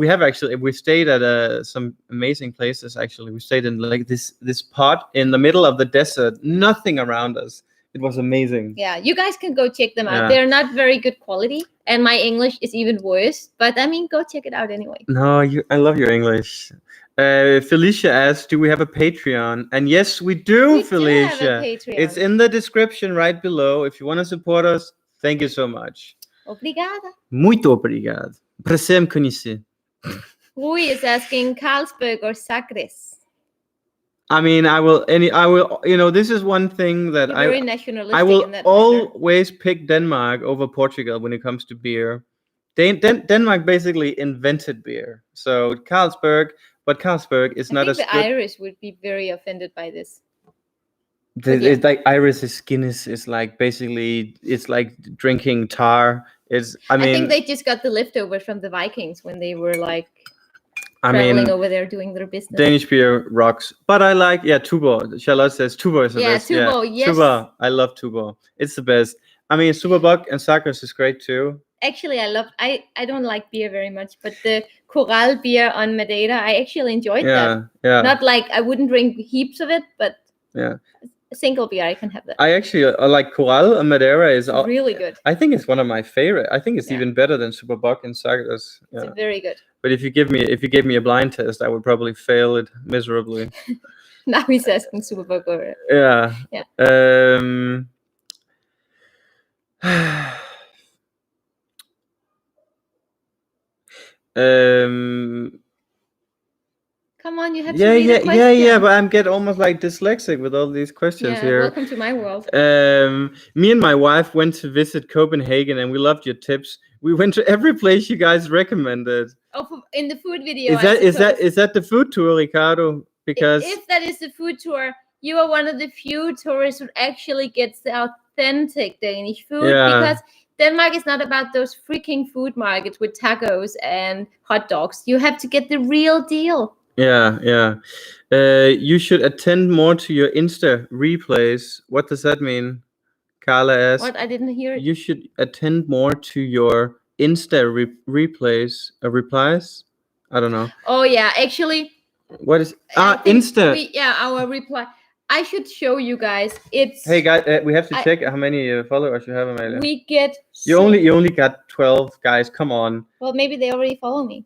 We stayed at some amazing places actually. We stayed in like this pot in the middle of the desert, nothing around us. It was amazing. Yeah, you guys can go check them out. They're not very good quality, and my English is even worse. But I mean, go check it out anyway. No, I love your English. Felicia asks, "Do we have a Patreon?" And yes, we do, Felicia. Do have a Patreon. It's in the description right below. If you want to support us, thank you so much. Obrigada. Muito obrigado. Prazer em conhecer. Rui is asking Carlsberg or Sagres. I mean, I will. You know, this is one thing that You're very nationalistic I will in that always pick Denmark over Portugal when it comes to beer. Denmark basically invented beer. So Carlsberg, but Carlsberg is not as good. The Irish would be very offended by this. It's like Irish Guinness is like basically it's like drinking tar. I think they just got the leftovers from the Vikings when they were like traveling over there doing their business. Danish beer rocks, but I like Tuborg. Charlotte says Tuborg is the best. Tuborg, yes. Tuborg, I love Tuborg. It's the best. I mean, Superbuck and Sagres is great too. Actually, I don't like beer very much, but the Coral beer on Madeira, I actually enjoyed that. Yeah. Not like I wouldn't drink heaps of it, but a single beer I can have that. I actually like Coral and Madeira is really good. I think it's one of my favorite. I think it's even better than Superbuck and Sagres. It's very good. But if you gave me a blind test, I would probably fail it miserably. Now he's asking Superbuck over it. Yeah. Come on, you have to read a question. Yeah, but I'm get almost like dyslexic with all these questions here. Welcome to my world. Me and my wife went to visit Copenhagen and we loved your tips. We went to every place you guys recommended. Oh, in the food video. Is that the food tour, Ricardo? Because if that is the food tour, you are one of the few tourists who actually gets the authentic Danish food because Denmark is not about those freaking food markets with tacos and hot dogs. You have to get the real deal. Yeah. You should attend more to your Insta replays. What does that mean? Carla asked. What? I didn't hear it. You should attend more to your Insta replays. Replies? I don't know. Oh yeah, actually. What is Insta? Our reply. I should show you guys. Hey guys, we have to check how many followers you have, Amalia. We get. You only got 12 guys. Come on. Well, maybe they already follow me.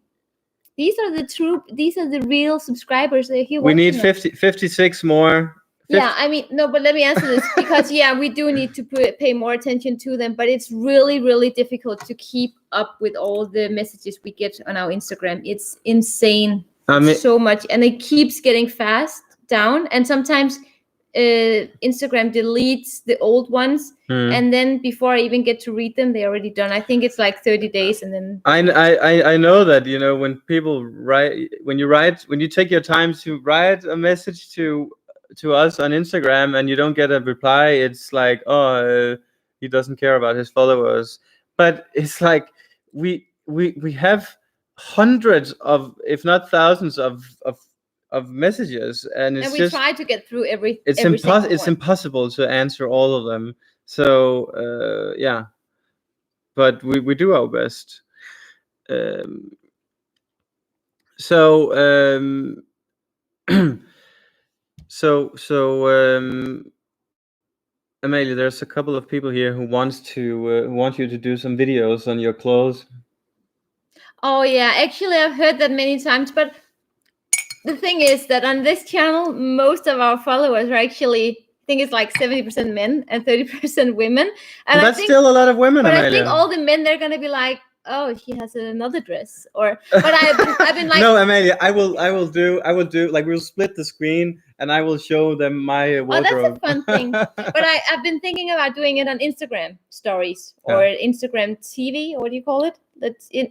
These are the real subscribers. They're here. We need 56 more. Yeah, I mean, no, but let me answer this because we do need to pay more attention to them, but it's really, really difficult to keep up with all the messages we get on our Instagram. It's insane. So much, and it keeps getting fast down, and sometimes Instagram deletes the old ones, and then before I even get to read them, they're already done. I think it's like 30 days, and then I know that when people write, when you take your time to write a message to us on Instagram and you don't get a reply, it's like he doesn't care about his followers. But it's like we have hundreds of, if not thousands of messages, and we try to get through every. It's impossible to answer all of them. So but we do our best. Amalia, there's a couple of people here who want you to do some videos on your clothes. Oh yeah, actually I've heard that many times, but the thing is that on this channel, most of our followers are actually, I think it's like 70% men and 30% women. And that's still a lot of women, but Amalia. I think all the men, they're gonna be like, oh, she has another dress, but I've been like, no, Amalia, I will do like, we'll split the screen and I will show them my wardrobe. Oh, that's a fun thing. But I've been thinking about doing it on Instagram stories or Instagram TV, or what do you call it? That's in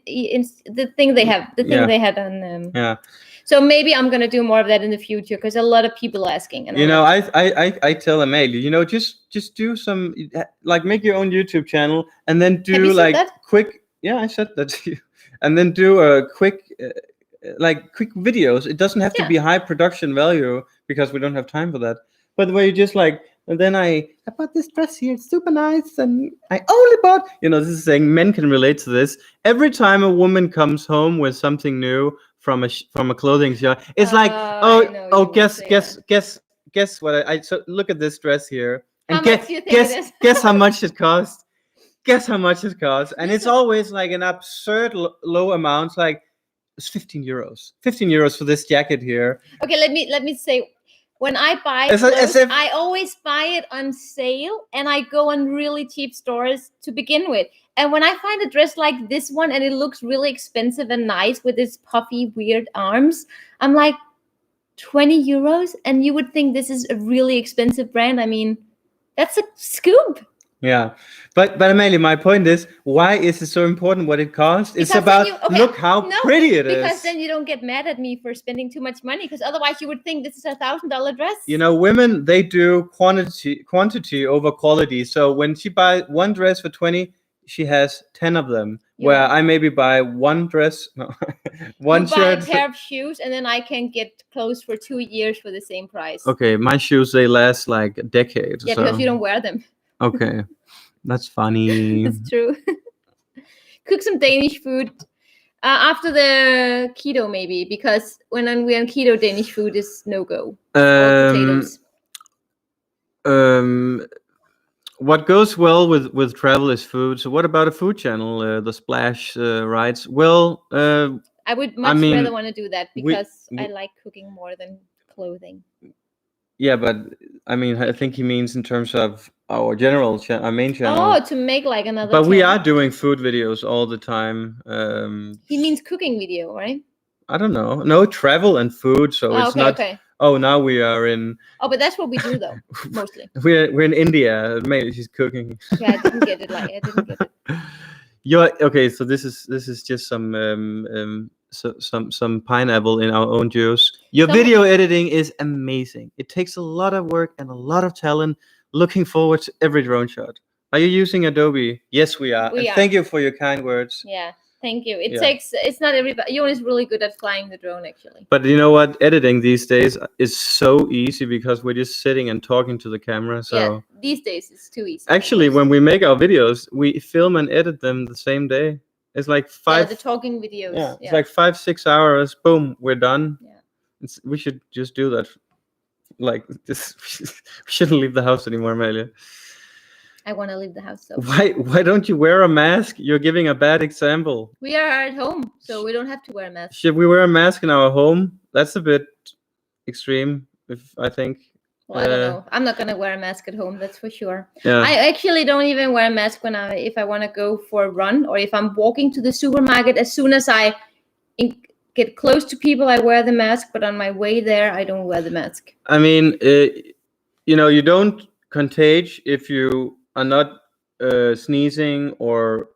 the thing they have. The thing they had on. So maybe I'm gonna do more of that in the future because a lot of people asking. And I tell Amalia, just do some, like, make your own YouTube channel and then do like quick. Yeah, I said that to you. and then do a quick videos. It doesn't have to be high production value because we don't have time for that. But where you just like, and then I bought this dress here. It's super nice, and I only bought. This is saying men can relate to this. Every time a woman comes home with something new from a clothing shop, it's like, guess what? So look at this dress here, and guess how much it cost. Guess how much it costs, and it's always like an absurd low amount. Like it's 15 euros. 15 euros for this jacket here. Okay, let me say. When I buy clothes, I always buy it on sale, and I go on really cheap stores to begin with. And when I find a dress like this one, and it looks really expensive and nice with its puffy, weird arms, I'm like, 20 euros? And you would think this is a really expensive brand. I mean, that's a scoop. Yeah, but Amelia, my point is, why is it so important what it costs? It's about look how pretty it is. Because then you don't get mad at me for spending too much money. Because otherwise, you would think this is $1,000 dress. Women, they do quantity over quality. So when she buys one dress for 20, she has 10 of them. Yeah. Where I maybe buy one dress, one shirt, buy a pair of shoes, and then I can get clothes for 2 years for the same price. Okay, my shoes, they last like a decade. Yeah, because you don't wear them. Okay, that's funny. That's true. Cook some Danish food after the keto, maybe, because when we're on keto, Danish food is no go. Potatoes. What goes well with travel is food. So what about a food channel? The Splash rides. Well, I would much rather want to do that because I like cooking more than clothing. Yeah, but I mean, I think he means in terms of our our main channel. Oh, to make like another. But we are doing food videos all the time. He means cooking video, right? I don't know. No, travel and food. So it's not. Okay. Oh, now we are in. Oh, but that's what we do though, mostly. We're in India. Maybe she's cooking. Yeah, I didn't get it. I didn't get it. Okay. So this is just some pineapple in our own juice. Your video editing is amazing. It takes a lot of work and a lot of talent. Looking forward to every drone shot. Are you using Adobe? Yes, we are. And thank you for your kind words. Yeah, thank you. It's not everybody. Johan is really good at flying the drone, actually. But you know what? Editing these days is so easy because we're just sitting and talking to the camera. So yeah, these days it's too easy. Actually, when we make our videos, we film and edit them the same day. It's like 5. Yeah, the talking videos. Yeah, it's like 5-6 hours. Boom, we're done. Yeah. We should just do that. Like this, we shouldn't leave the house anymore, Amelia. I want to leave the house. So why don't you wear a mask? You're giving a bad example. We are at home, so we don't have to wear a mask. Should we wear a mask in our home? That's a bit extreme, I think. Well, I don't know. I'm not gonna wear a mask at home. That's for sure. Yeah. I actually don't even wear a mask if I want to go for a run or if I'm walking to the supermarket. As soon as I get close to people, I wear the mask. But on my way there, I don't wear the mask. I mean, you don't contage if you are not sneezing or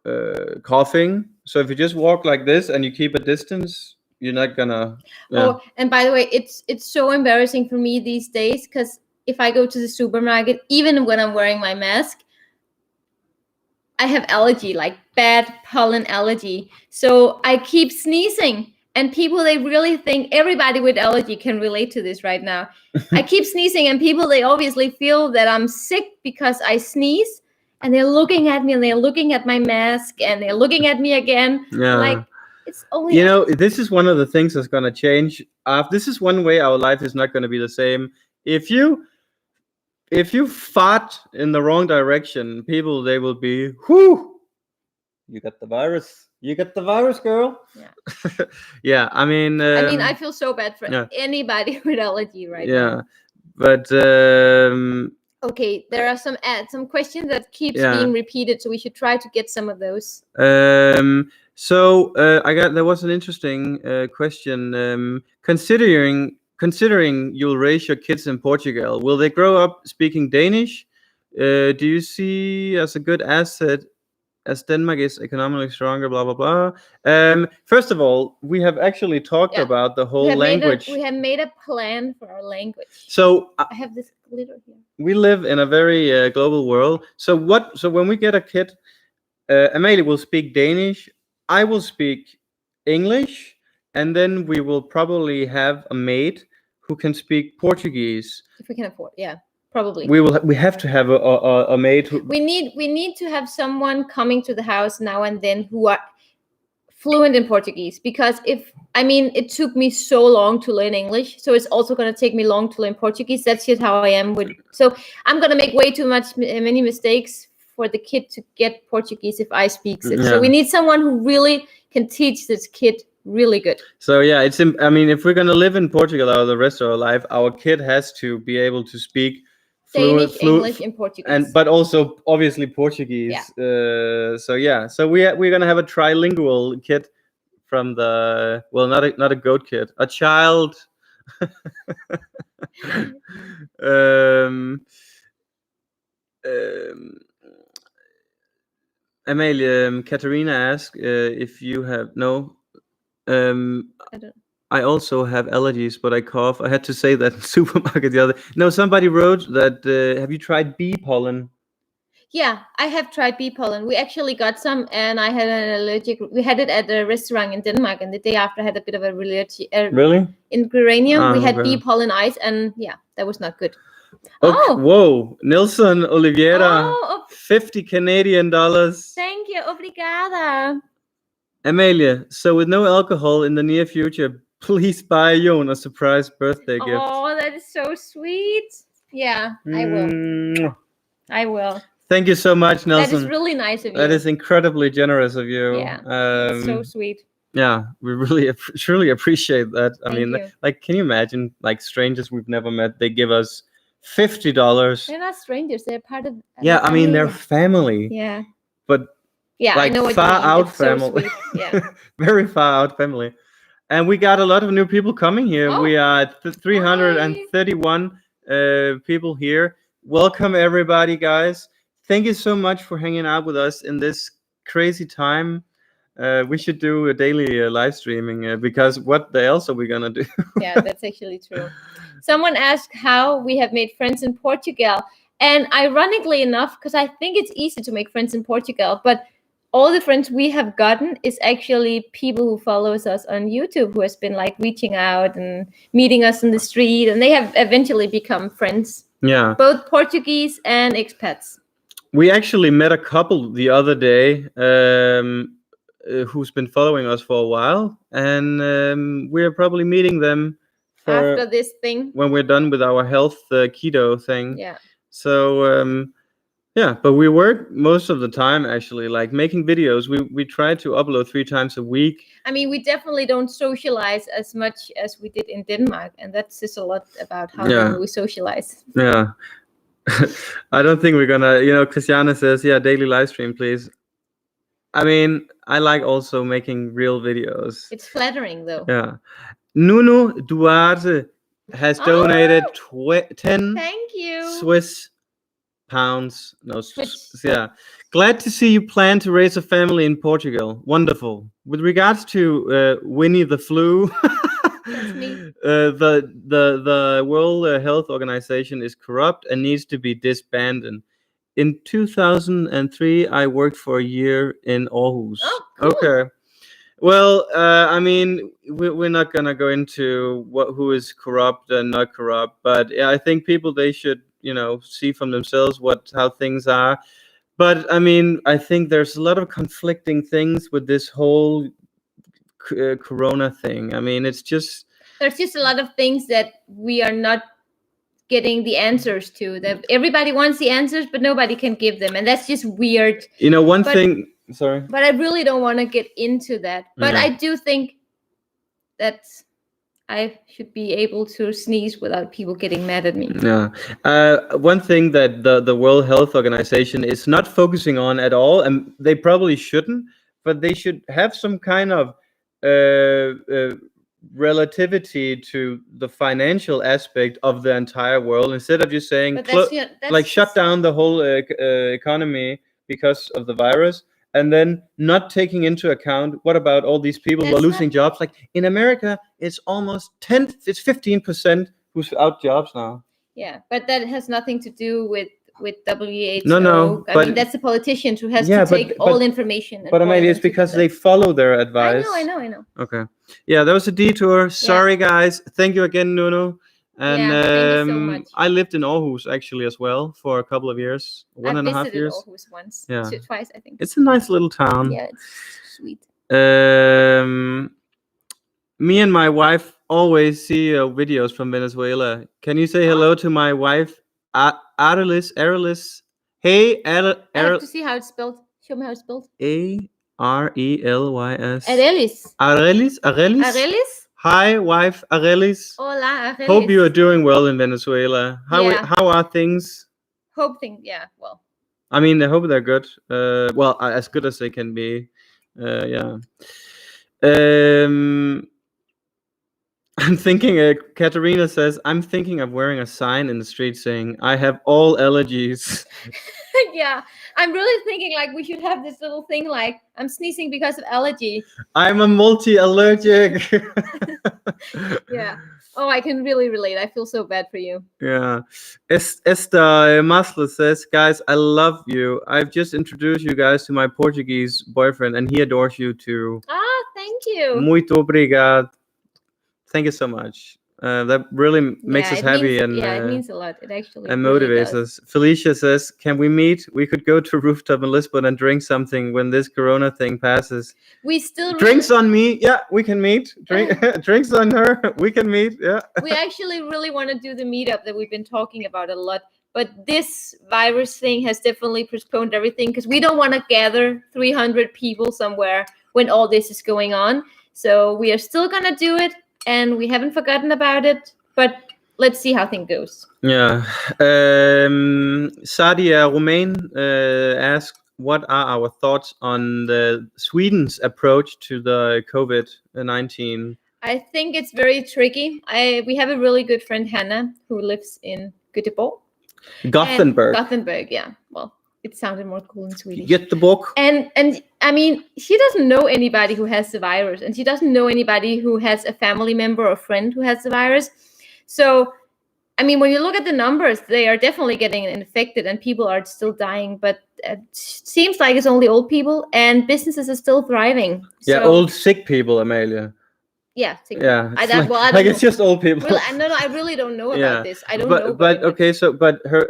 coughing. So if you just walk like this and you keep a distance, you're not gonna. Yeah. Oh, and by the way, it's so embarrassing for me these days because if I go to the supermarket, even when I'm wearing my mask, I have allergy, like bad pollen allergy. So I keep sneezing, and people, they really think everybody with allergy can relate to this right now. I keep sneezing, and people, they obviously feel that I'm sick because I sneeze, and they're looking at me, and they're looking at my mask, and they're looking at me again. Yeah. Like, it's only. This is one of the things that's gonna change. This is one way our life is not gonna be the same. If you fart in the wrong direction, people, they will be, whoo, you got the virus. You got the virus, girl. Yeah. Yeah, I mean, I feel so bad for anybody with allergy right now. Yeah, but okay, there are some questions that keeps being repeated, so we should try to get some of those. So there was an interesting question. Considering you'll raise your kids in Portugal, will they grow up speaking Danish? Do you see as a good asset as Denmark is economically stronger, blah, blah, blah? First of all, we have actually talked about the whole language. We have made a plan for our language. So I have this glitter here. We live in a very global world. So when we get a kid, Amalie will speak Danish. I will speak English, and then we will probably have a maid who can speak Portuguese. If we can afford, yeah, probably. We have to have a maid who... We need to have someone coming to the house now and then who are fluent in Portuguese, because it took me so long to learn English, so it's also going to take me long to learn Portuguese. That's just how I am so I'm going to make way too many mistakes for the kid to get Portuguese if I speak it. So we need someone who really can teach this kid really good. So yeah, if we're going to live in Portugal or the rest of our life, our kid has to be able to speak Danish, English, and Portuguese, but also obviously Portuguese. Yeah. So we're gonna have a trilingual kid from the not a goat kid, a child. Amalie, Katarina asked if you have I don't. I also have allergies, but I cough. I had to say that in the supermarket the other. No, somebody wrote that. Have you tried bee pollen? Yeah, I have tried bee pollen. We actually got some, and I had an allergic. We had it at a restaurant in Denmark, and the day after, I had a bit of a allergy. Really? In Geranium, we had bee pollen ice, and yeah, that was not good. Okay. Oh, whoa, Nilsson Oliveira, 50 Canadian dollars. Thank you, obrigada. Amelia, so with no alcohol in the near future, please buy Jon a surprise birthday gift. Oh, that is so sweet. Yeah, I will. I will. Thank you so much, Nelson. That is really nice of you. That is incredibly generous of you. Yeah, it's so sweet. Yeah, we really truly appreciate that. I mean, can you imagine, strangers we've never met, they give us $50. They're not strangers. They're part of. Yeah, they're family. Yeah. But yeah, I know what far you mean. out it's family. So sweet. Yeah. Very far out family. And we got a lot of new people coming here. We are at 331 people here. Welcome everybody, guys. Thank you so much for hanging out with us in this crazy time. We should do a daily live streaming because what else are we gonna do? Yeah, that's actually true. Someone asked how we have made friends in Portugal, and ironically enough, because I think it's easy to make friends in Portugal, but all the friends we have gotten is actually people who follows us on YouTube, who has been reaching out and meeting us in the street, and they have eventually become friends. Yeah, both Portuguese and expats. We actually met a couple the other day who's been following us for a while, and we're probably meeting them after this thing when we're done with our health keto thing. Yeah. So yeah, but we work most of the time actually, making videos. We try to upload 3 times a week. We definitely don't socialize as much as we did in Denmark, and that says a lot about how we socialize. Yeah. I don't think we're gonna, Christiana says, daily live stream, please. I like also making real videos. It's flattering though. Yeah. Nuno Duarte has donated 10 Thank you. Swiss pounds. No, yeah. Glad to see you plan to raise a family in Portugal. Wonderful. With regards to Winnie the Flu, that's me. The World Health Organization is corrupt and needs to be disbanded. In 2003, I worked for a year in Aarhus. Oh, cool. Okay. Well, we're not gonna go into who is corrupt and not corrupt, but I think people, they should, see from themselves how things are. But I think there's a lot of conflicting things with this whole corona thing. It's just, there's just a lot of things that we are not getting the answers to. That everybody wants the answers, but nobody can give them, and that's just weird. Thing. Sorry. But I really don't want to get into that. But I do think that I should be able to sneeze without people getting mad at me. Yeah. One thing that the World Health Organization is not focusing on at all, and they probably shouldn't, but they should have some kind of relativity to the financial aspect of the entire world, instead of just saying shut down the whole economy because of the virus, and then not taking into account what about all these people who are losing jobs. In America, it's almost 15% who's out jobs now. Yeah, but that has nothing to do with with WHO. No, I mean, that's the politicians who has to take all information. But maybe it's because they follow their advice. I know. Okay. Yeah, that was a detour. Sorry, guys. Thank you again, Nuno. And thank you so much. I lived in Aarhus actually as well for a couple of years, 1.5 years. I visited Aarhus once, twice, I think. It's a nice little town. Yeah, it's sweet. Me and my wife always see videos from Venezuela. Can you say hello to my wife, Arelis? Hey, I have to see how it's spelled. Show me how it's spelled. Arelys. Arelis? Hi, wife Arelis. Hola, Arelis. Hope you are doing well in Venezuela. How are things? Well. I mean, I hope they're good. Well, as good as they can be. Yeah. I'm thinking, Katerina says, I'm thinking of wearing a sign in the street saying, I have all allergies. Yeah, I'm really thinking like we should have this little thing like, I'm sneezing because of allergy. I'm a multi-allergic. Yeah. Oh, I can really relate. I feel so bad for you. Yeah. Esther Maslow says, guys, I love you. I've just introduced you guys to my Portuguese boyfriend and he adores you too. Ah, thank you. Muito obrigado. Thank you so much. That really makes us happy. It means a lot. It actually and motivates us. Felicia says, can we meet? We could go to rooftop in Lisbon and drink something when this Corona thing passes. We still drinks on me. Yeah, we can meet. Drinks on her. We can meet. Yeah. We actually really want to do the meetup that we've been talking about a lot. But this virus thing has definitely postponed everything because we don't want to gather 300 people somewhere when all this is going on. So we are still going to do it. And we haven't forgotten about it, but let's see how things goes. Yeah. Sadia Romain asked, what are our thoughts on Sweden's approach to the COVID-19? I think it's very tricky. We have a really good friend, Hannah, who lives in Göteborg. Gothenburg, yeah. Well, it sounded more cool in Swedish. Göteborg. And I mean, she doesn't know anybody who has the virus, and she doesn't know anybody who has a family member or friend who has the virus. So, I mean, when you look at the numbers, they are definitely getting infected, and people are still dying. But it seems like it's only old people, and businesses are still thriving. Yeah, so, old sick people, Amelia. Yeah, yeah. It's just old people. Really, I really don't know about this. I don't know. But okay,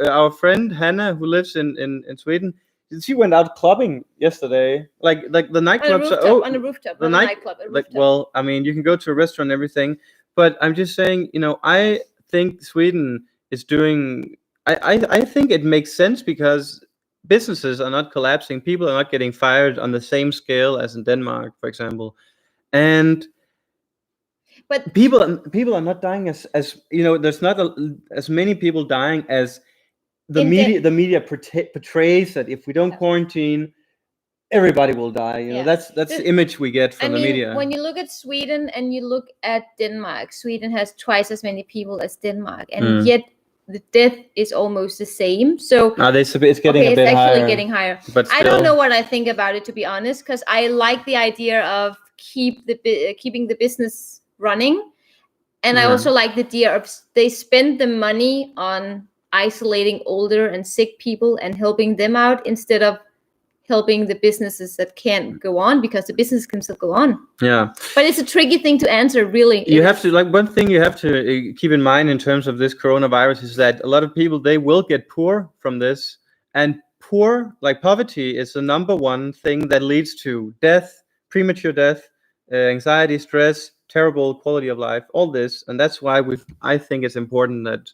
our friend Hannah, who lives in Sweden, she went out clubbing yesterday. Like the nightclubs on a rooftop. The nightclub. Well, I mean, you can go to a restaurant and everything, but I'm just saying, I think Sweden is doing. I think it makes sense because businesses are not collapsing. People are not getting fired on the same scale as in Denmark, for example, and. But people are not dying as there's not as many people dying as the media portrays that if we don't quarantine, everybody will die. That's the image we get from the media. When you look at Sweden and you look at Denmark, Sweden has twice as many people as Denmark, and yet the death is almost the same. So it's getting a bit higher. It's actually getting higher. But still. I don't know what I think about it, to be honest, because I like the idea of keeping the business running, and I also like the idea of they spend the money on isolating older and sick people and helping them out instead of helping the businesses that can't go on, because the business can still go on. Yeah, but it's a tricky thing to answer, really. You have to, one thing you have to keep in mind in terms of this coronavirus is that a lot of people, they will get poor from this, and poverty is the number one thing that leads to death, premature death, anxiety, stress, terrible quality of life, all this. And that's why I think it's important that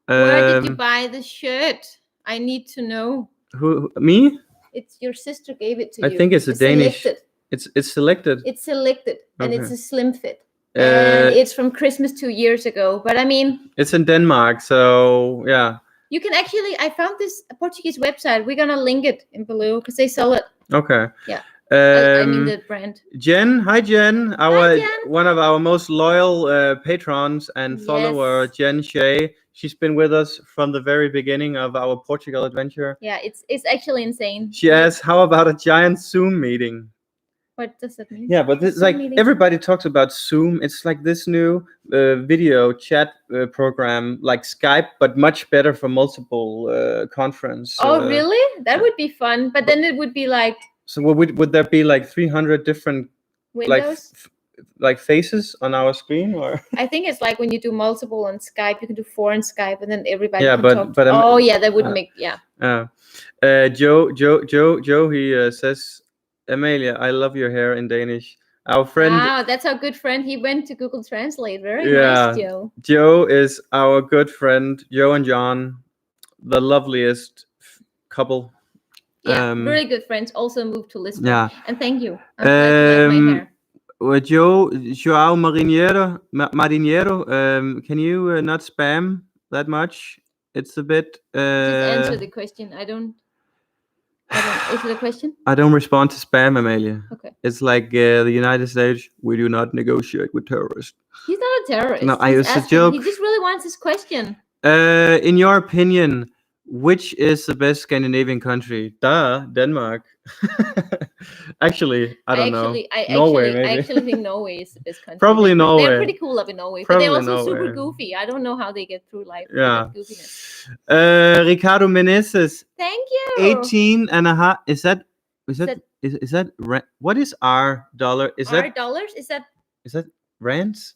where did you buy the shirt? I need to know. Who, me? It's your sister gave it to you. I think it's a Danish. Selected. It's selected. It's selected, and it's a slim fit. And it's from Christmas 2 years ago. But I mean, it's in Denmark, so yeah. You can actually. I found this Portuguese website. We're gonna link it in below because they sell it. Okay. Yeah. I mean the brand. Jen, hi Jen, one of our most loyal patrons and follower, Jen Shea. She's been with us from the very beginning of our Portugal adventure. Yeah, it's actually insane. She asked, "How about a giant Zoom meeting?" What does that mean? Yeah, but this, like meeting? Everybody talks about Zoom. It's like this new video chat program, like Skype, but much better for multiple conference. Oh, really? That would be fun. But then it would be like. So would there be like 300 different windows? Like faces on our screne, or? I think it's like when you do multiple on Skype, you can do 4 on Skype, and then everybody can talk. But that would make Joe he says, Amalia, I love your hair in Danish. Our friend. Wow, that's our good friend. He went to Google Translate. Very nice, Joe. Joe is our good friend. Joe and John, the loveliest couple. Yeah, very good friends. Also moved to Lisbon. Yeah, and thank you. I'm glad you like my hair. Joao Marinero, can you not spam that much? It's a bit. Just answer the question. I don't. Is it a question? I don't respond to spam, Amalia. Okay. It's like the United States. We do not negotiate with terrorists. He's not a terrorist. No, it's a joke. He just really wants his question. In your opinion, which is the best Scandinavian country? Denmark. Actually, I don't know. Norway, maybe. I actually think Norway is the best country. Probably Norway. They're pretty cool up in Norway, but they're also super goofy. I don't know how they get through life. Yeah. Goofiness. Ricardo Meneses. Thank you. 18 and a half. Is that what is our dollar? Is our that dollars? Is that rands?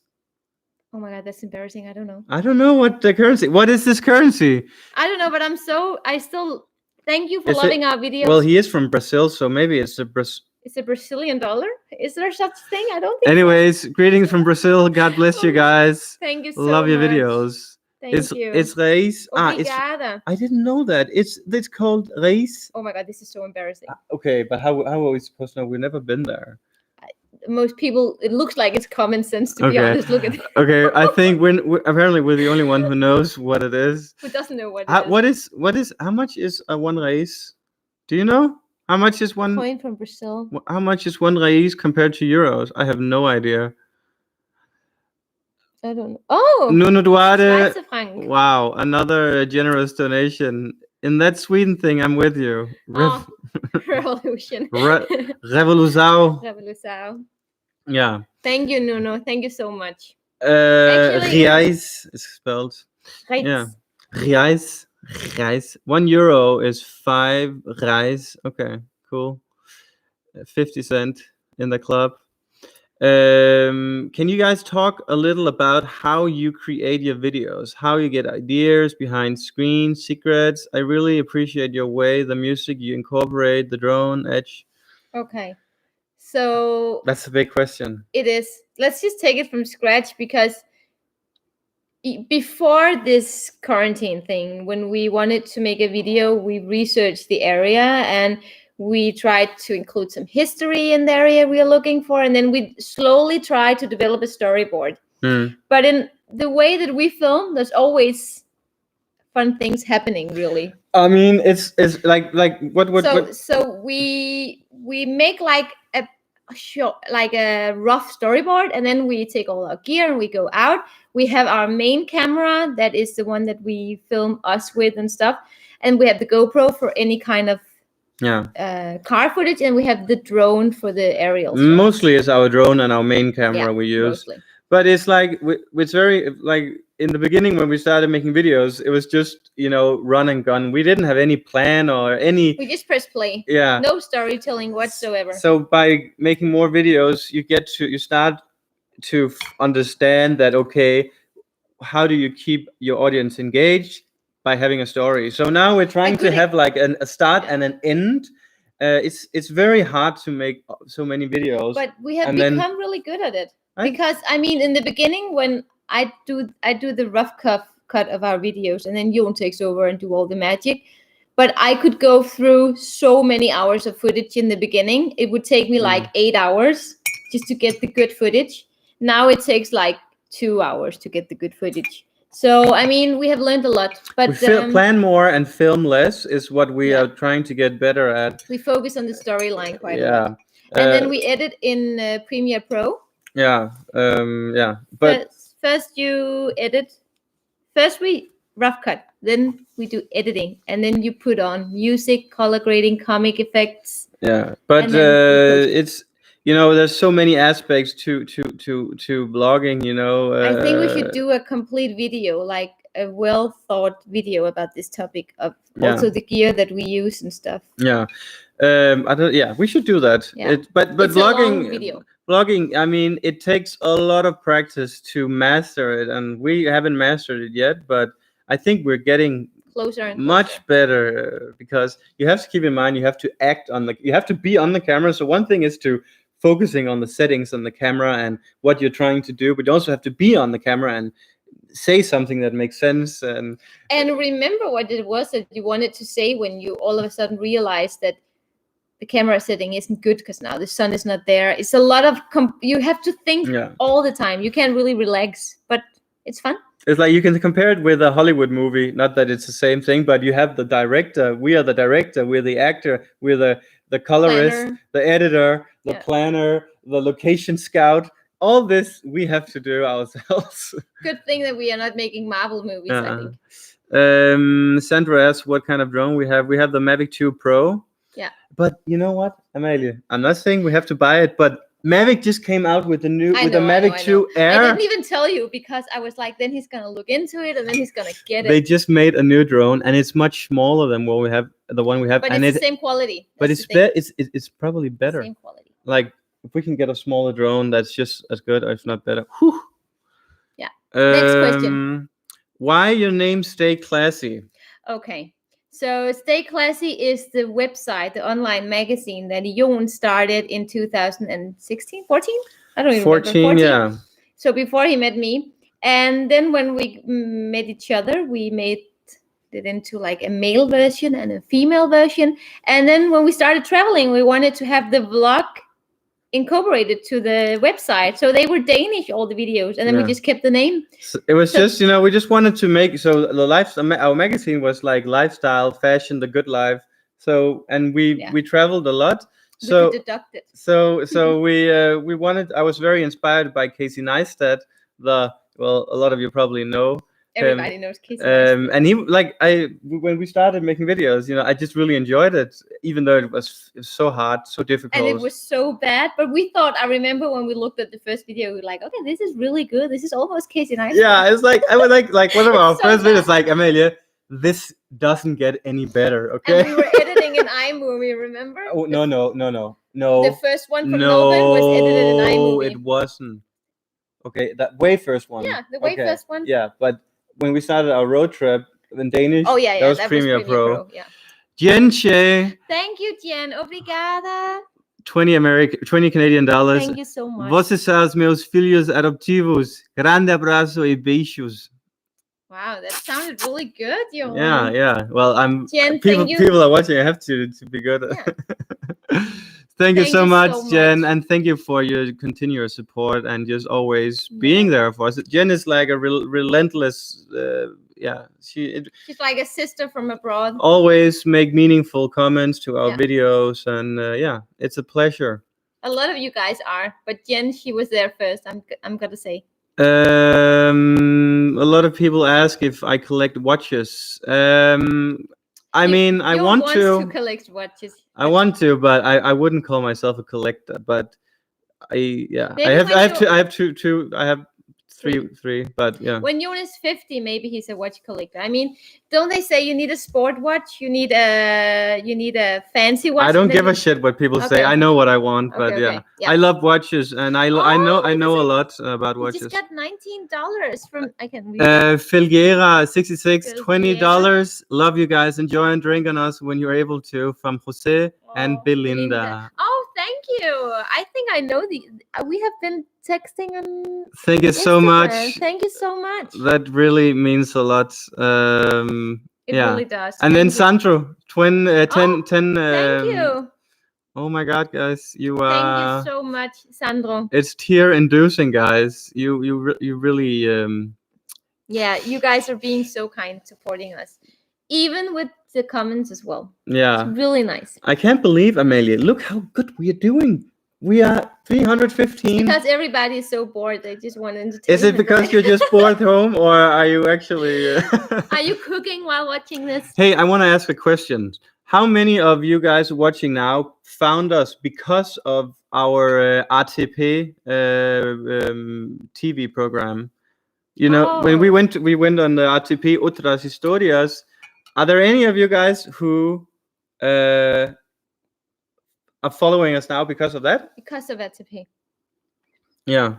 Oh my god, that's embarrassing. I don't know. I don't know what the currency. What is this currency? I don't know, but I still thank you for loving our videos. Well, he is from Brazil, so maybe it's a Brazilian dollar. Is there such thing? I don't think. Anyways, greetings from Brazil. God bless you guys. Thank you so much. Love your much. videos. Thank you. It's Reis. Obrigada. I didn't know that. It's called Reis. Oh my god, this is so embarrassing. Okay, but how are we supposed to know? We've never been there. Most people, it looks like it's common sense, to be honest. Look at it. Okay, I think apparently we're the only one who knows what it is. Who doesn't know what it is? What is how much is one reis? Do you know? How much is one coin from Brazil? How much is one reis compared to euros? I have no idea. I don't know. Oh, Nuno Duarte. Wow, another generous donation. In that Sweden thing, I'm with you. Revolution. Revolução. Yeah. Thank you, Nuno. Thank you so much. Reais is spelled. Reis. Yeah. Reis. 1 euro is 5 reis. Okay, cool. 50 cents in the club. Can you guys talk a little about how you create your videos, how you get ideas behind screen, secrets? I really appreciate your way, the music you incorporate, the drone edge. Okay, so that's a big question. It is. Let's just take it from scratch, because before this quarantine thing, when we wanted to make a video, we researched the area and we tried to include some history in the area we are looking for, and then we slowly tried to develop a storyboard. But in the way that we film, there's always fun things happening, really. I mean, it's like what? So we make like a rough storyboard, and then we take all our gear and we go out. We have our main camera, that is the one that we film us with and stuff, and we have the GoPro for any kind of car footage, and we have the drone for the aerial shots. Mostly it's our drone and our main camera we use. Mostly. But it's like it's very like in the beginning when we started making videos, it was just run and gun. We didn't have any plan or any. We just press play. Yeah. No storytelling whatsoever. So by making more videos, you start to understand that how do you keep your audience engaged? By having a story. So now we're trying to have like a start and an end. It's very hard to make so many videos. But we have become really good at it. Because I mean, in the beginning, when I do the rough cut of our videos, and then Jon takes over and do all the magic. But I could go through so many hours of footage in the beginning. It would take me like 8 hours just to get the good footage. Now it takes like 2 hours to get the good footage. So, I mean, we have learned a lot, but we plan more and film less is what we are trying to get better at. We focus on the storyline quite a lot. And then we edit in Premiere Pro. Yeah. But first you edit. First we rough cut. Then we do editing. And then you put on music, color grading, comic effects. Yeah. But there's so many aspects to blogging. I think we should do a complete video, like a well thought video about this topic of also the gear that we use and stuff. Yeah. We should do that. Yeah. But it's blogging, a long video. Blogging, I mean, it takes a lot of practice to master it, and we haven't mastered it yet, but I think we're getting closer and much better, because you have to keep in mind, you have to be on the camera. So one thing is to focusing on the settings on the camera and what you're trying to do, but you also have to be on the camera and say something that makes sense. And remember what it was that you wanted to say when you all of a sudden realized that the camera setting isn't good because now the sun is not there. It's a lot of you have to think all the time. You can't really relax, but it's fun. It's like you can compare it with a Hollywood movie. Not that it's the same thing, but you have the director. We are the director. We're the actor. We're the colorist, planner. The editor, the planner, the location scout. All this we have to do ourselves. Good thing that we are not making Marvel movies, I think. Sandra asks what kind of drone we have. We have the Mavic 2 Pro. Yeah. But you know what, Amalie? I'm not saying we have to buy it, but Mavic just came out with the Mavic 2 Air. I didn't even tell you because I was like, then he's gonna look into it and then he's gonna get it. They just made a new drone and it's much smaller than what we have, the one we have. But and it's the same quality. But it's probably better. Same quality. Like if we can get a smaller drone that's just as good, or if not better. Whew. Yeah. Next question. Why your name Stay Classy? Okay. So Stay Classy is the website, the online magazine that Jon started in 2016, 14? I don't even remember. 14, yeah. So before he met me. And then when we met each other, we made it into like a male version and a female version. And then when we started traveling, we wanted to have the vlog incorporated to the website, so they were Danish, all the videos, and then we just kept the name. So it was just we just wanted to make our magazine was like lifestyle, fashion, the good life. So and we traveled a lot. So we could deduct it. So we wanted. I was very inspired by Casey Neistat. A lot of you probably know. Everybody knows Casey Neistat. And he when we started making videos, I just really enjoyed it, even though it was so hard, so difficult, and it was so bad. But we thought, I remember when we looked at the first video, we were like, okay, this is really good. This is almost Casey Neistat. Yeah, it's like I was like one of our first videos, like, Amelia, this doesn't get any better. Okay. And we were editing in iMovie, remember? Oh no. The first one from Melbourne was edited in iMovie. It wasn't. Okay, that way first one. Yeah, the way first one. Yeah, but when we started our road trip in Danish, that was Premiere Pro. Yeah. Jen Shea. Thank you, Jen. Obrigada. 20 Canadian dollars. Thank you so much. Vocês são os meus filhos adotivos. Grande abraço e beijos. Wow, that sounded really good, Jon. Yeah. Well, Jen, people are watching. I have to be good. Yeah. Thank you so much, Jen, and thank you for your continuous support and just always being there for us. Jen is like a relentless, she's like a sister from abroad. Always make meaningful comments to our videos, and it's a pleasure. A lot of you guys are, but Jen, she was there first. I'm gonna say. A lot of people ask if I collect watches. I mean, I want to collect watches. I want to, but I wouldn't call myself a collector. But I have three. But yeah. When Jon is 50, maybe he's a watch collector. I mean, don't they say you need a sport watch? You need a fancy watch. I don't give a shit what people say. I know what I want, but yeah. I love watches, and I know a lot about watches. Just got $19 from I can read. Filguera 66 $20. Love you guys. Enjoy and drink on us when you're able to. From Jose and Belinda. Oh, thank you. I think I know we have been texting on Thank you so much. Thank you so much. That really means a lot. It really does. And then Sandro, 10. Thank you. Oh my God, guys, Thank you so much, Sandro. It's tear-inducing, guys. You really. Yeah, you guys are being so kind, supporting us, even with the comments as well. Yeah, it's really nice. I can't believe, Amelia. Look how good we are doing. We are 315. Because everybody is so bored, they just want entertainment. Is it because you're just bored home, or are you actually? Are you cooking while watching this? Hey, I want to ask a question. How many of you guys watching now found us because of our RTP TV program. You know, when we went on the RTP Otras Historias. Are there any of you guys who are following us now because of that? Because of RTP. Yeah.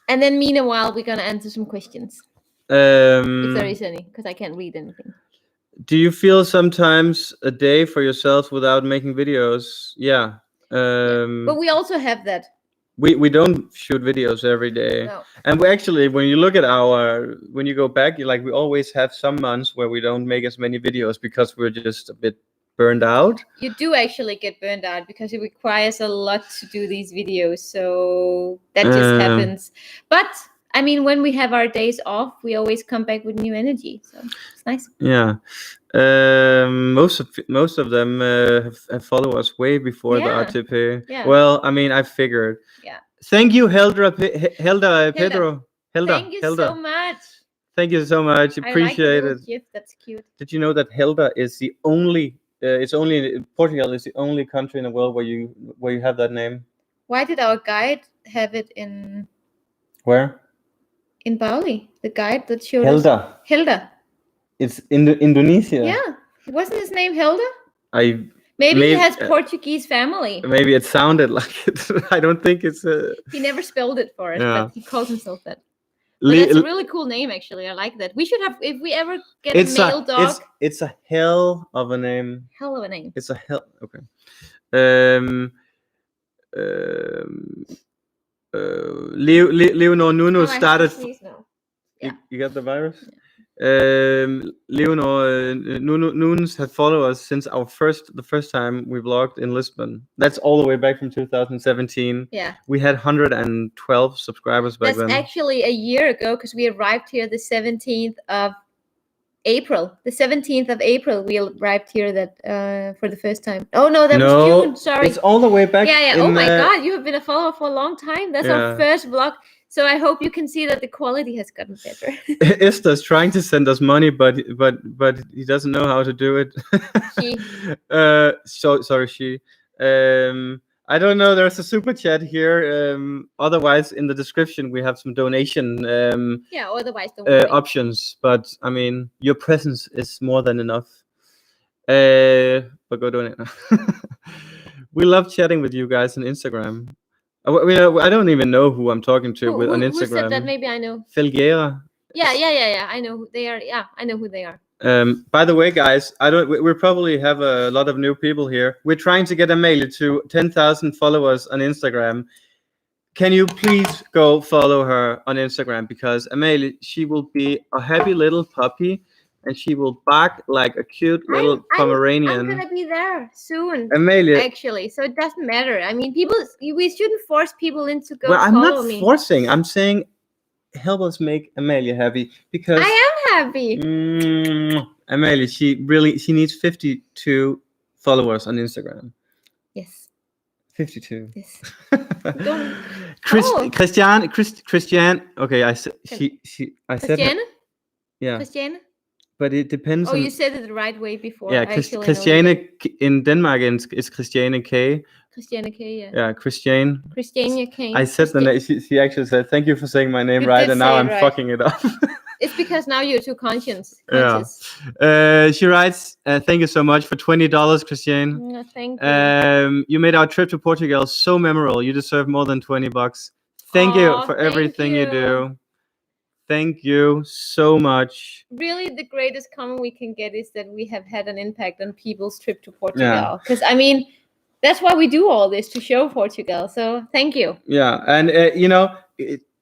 And then meanwhile, we're gonna answer some questions. If there is any, because I can't read anything. Do you feel sometimes a day for yourself without making videos? Yeah. But we also have that. We don't shoot videos every day. No. And we actually, when you look at when you go back, we always have some months where we don't make as many videos because we're just a bit burned out. You do actually get burned out because it requires a lot to do these videos. So that just happens. But I mean, when we have our days off, we always come back with new energy. So it's nice. Yeah. Most of them have followed us way before the RTP. Yeah. Well, I mean, I figured. Yeah. Thank you, Helda Pedro. Helda. Thank you so much. Thank you so much. Appreciate it. GIF. That's cute. Did you know that Helda is the only? Portugal is the only country in the world where you have that name. Why did our guide have it in? Where? In Bali, the guide that showed Helda. Helda. It's in Indonesia. Yeah, wasn't his name Helda? Maybe he has Portuguese family. Maybe it sounded like it. I don't think it's a. He never spelled it for us, but he calls himself that. But that's a really cool name, actually. I like that. We should have, if we ever get a male dog. It's a hell of a name. Hell of a name. It's a hell. Okay. Leonor Nuno started. Yeah. You got the virus? Yeah. Leonor Nunes had followed us since the first time we vlogged in Lisbon. That's all the way back from 2017. Yeah. We had 112 subscribers back then. That's actually a year ago because we arrived here the 17th of April. The 17th of April we arrived here for the first time. Oh no, that was June. Sorry. It's all the way back. Yeah. Oh my God, you have been a follower for a long time. That's our first vlog. So I hope you can see that the quality has gotten better. Esther's trying to send us money, but he doesn't know how to do it. She. Sorry, she. I don't know. There's a super chat here. Otherwise, in the description we have some donation. Otherwise, options. But I mean, your presence is more than enough. But go donate. We love chatting with you guys on Instagram. I don't even know who I'm talking to on Instagram. Who said that? Maybe I know. Felguera. Yeah. I know who they are. Yeah, I know who they are. By the way, guys, we probably have a lot of new people here. We're trying to get Amalie to 10,000 followers on Instagram. Can you please go follow her on Instagram? Because Amalie, she will be a happy little puppy. And she will bark like a cute little Pomeranian. I'm gonna be there soon, Amalie. Actually, so it doesn't matter. I mean, we shouldn't force people into go. Well, I'm follow not forcing. I'm saying, help us make Amalie happy because I am happy. Amalie, she needs 52 followers on Instagram. Yes. 52. Yes. Christiane. Okay, I said I said. Yeah. Christiane. But it depends. You said it the right way before. Yeah, Christiane in Denmark is Christiane K. Christiane K. Yeah. Yeah, Christiane K. I said the name. She actually said, "Thank you for saying my name right," and now I'm fucking it up. It's because now you're too conscious. Yeah. She writes, "Thank you so much for $20, Christiane. Thank you. You made our trip to Portugal so memorable. You deserve more than $20. Thank you for everything you do." Thank you so much. Really, the greatest comment we can get is that we have had an impact on people's trip to Portugal. Because, I mean, that's why we do all this, to show Portugal. So, thank you. Yeah, and,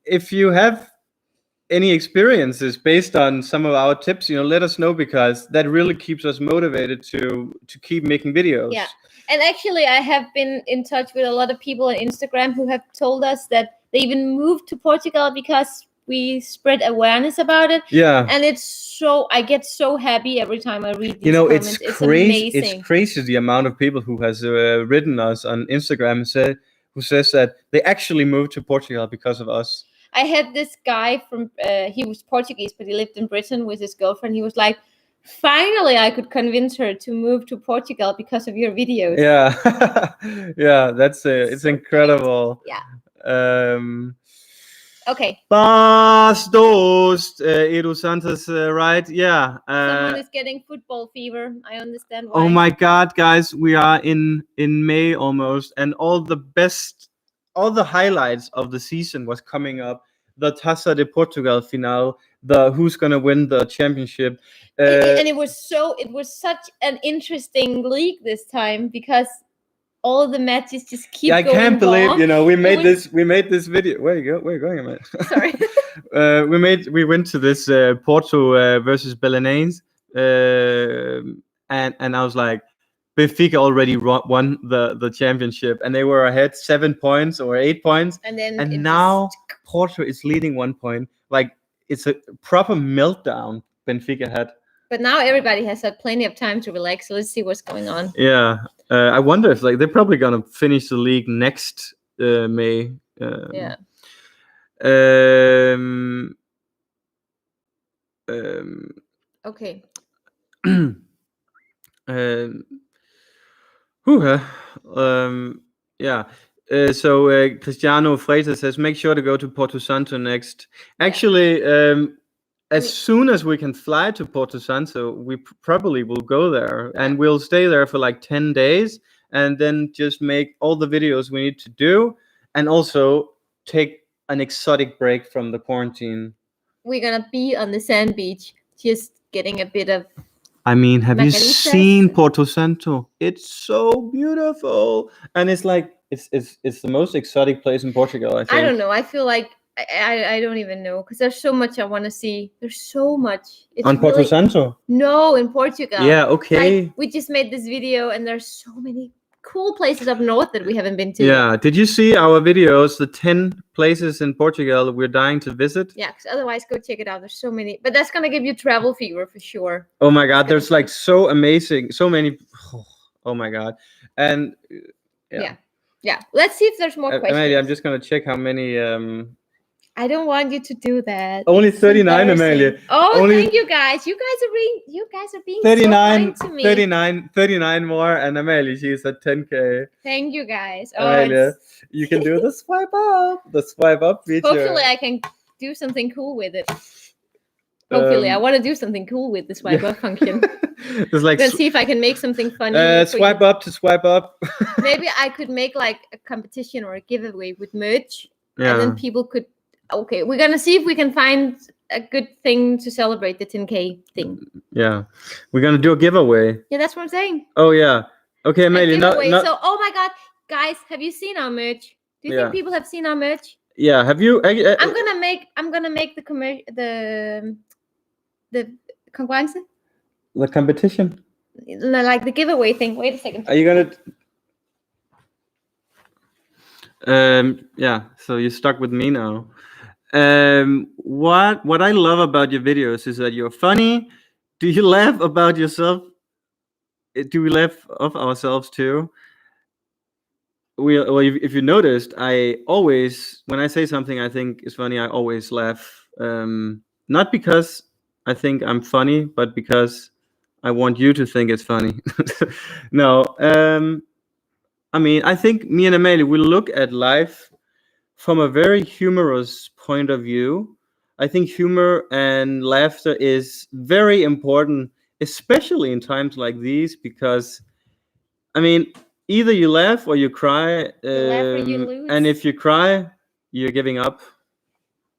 if you have any experiences based on some of our tips, let us know, because that really keeps us motivated to keep making videos. Yeah, and actually, I have been in touch with a lot of people on Instagram who have told us that they even moved to Portugal because we spread awareness about it. Yeah. And I get so happy every time I read these comments. It's crazy. It's crazy the amount of people who has written us on Instagram who says that they actually moved to Portugal because of us. I had this guy from he was Portuguese, but he lived in Britain with his girlfriend. He was like, finally I could convince her to move to Portugal because of your videos. Yeah. Yeah, that's it's incredible. Yeah. Okay. Bastos, Edu Santos, right? Yeah. Someone is getting football fever. I understand why. Oh my God, guys, we are in May almost, and all the highlights of the season was coming up. The Taça de Portugal final, the who's gonna win the championship, and it was such an interesting league this time because all the matches just keep going. I can't believe we made this video. Where you going, man? Sorry. we went to this Porto versus Belenenses, and I was like, Benfica already won the championship, and they were ahead 7 points or 8 points, and now Porto is leading 1 point. Like, it's a proper meltdown Benfica had. But now everybody has had plenty of time to relax, so let's see what's going on. Yeah. I wonder if they're probably gonna finish the league next May. Yeah. Okay. Yeah. So Cristiano Freitas says, make sure to go to Porto Santo next. Actually, as soon as we can fly to Porto Santo, we probably will go there, and we'll stay there for like 10 days, and then just make all the videos we need to do, and also take an exotic break from the quarantine. We're gonna be on the sand beach, just getting a bit of. I mean, have you seen Porto Santo? It's so beautiful, and it's like it's the most exotic place in Portugal, I think. I don't know. I feel like I don't even know, because there's so much I want to see. There's so much. It's on Porto Santo? No, in Portugal. Yeah, okay. Like, we just made this video, and there's so many cool places up north that we haven't been to. Yeah. Did you see our videos, the 10 places in Portugal we're dying to visit? Yeah, because otherwise go check it out. There's so many. But that's going to give you travel fever for sure. Oh my God. There's like so amazing. So many. Oh my God. And yeah. Let's see if there's more questions. Amelia, I'm just going to check how many. I don't want you to do that. Only 39, Amelia. Oh, thank you guys. You guys are being 39, so kind to me. 39 more, and Amelia, she's at 10K. Thank you guys. Amelia, you can do the swipe up feature. Hopefully, I can do something cool with it. Hopefully, I want to do something cool with the swipe up function. It's like, let's see if I can make something funny. Swipe up to swipe up. Maybe I could make like a competition or a giveaway with merch, and then people could. Okay, we're gonna see if we can find a good thing to celebrate the 10K thing. Yeah, we're gonna do a giveaway. Yeah, that's what I'm saying. Oh yeah. Okay, Amelia. So, oh my God, guys, have you seen our merch? Do you think people have seen our merch? Yeah. Have you? I'm gonna make the concurrence. The competition. Like the giveaway thing. Wait a second. Are you gonna? Yeah. So you're stuck with me now. What I love about your videos is that you're funny. Do you laugh about yourself? Do we laugh of ourselves too? Well, if you noticed, I always, when I say something I think is funny, I always laugh. Not because I think I'm funny, but because I want you to think it's funny. No. I mean, I think me and Amelia, we look at life from a very humorous point of view. I think humor and laughter is very important, especially in times like these, because, I mean, either you laugh or you cry. You laugh or you lose. And if you cry, you're giving up.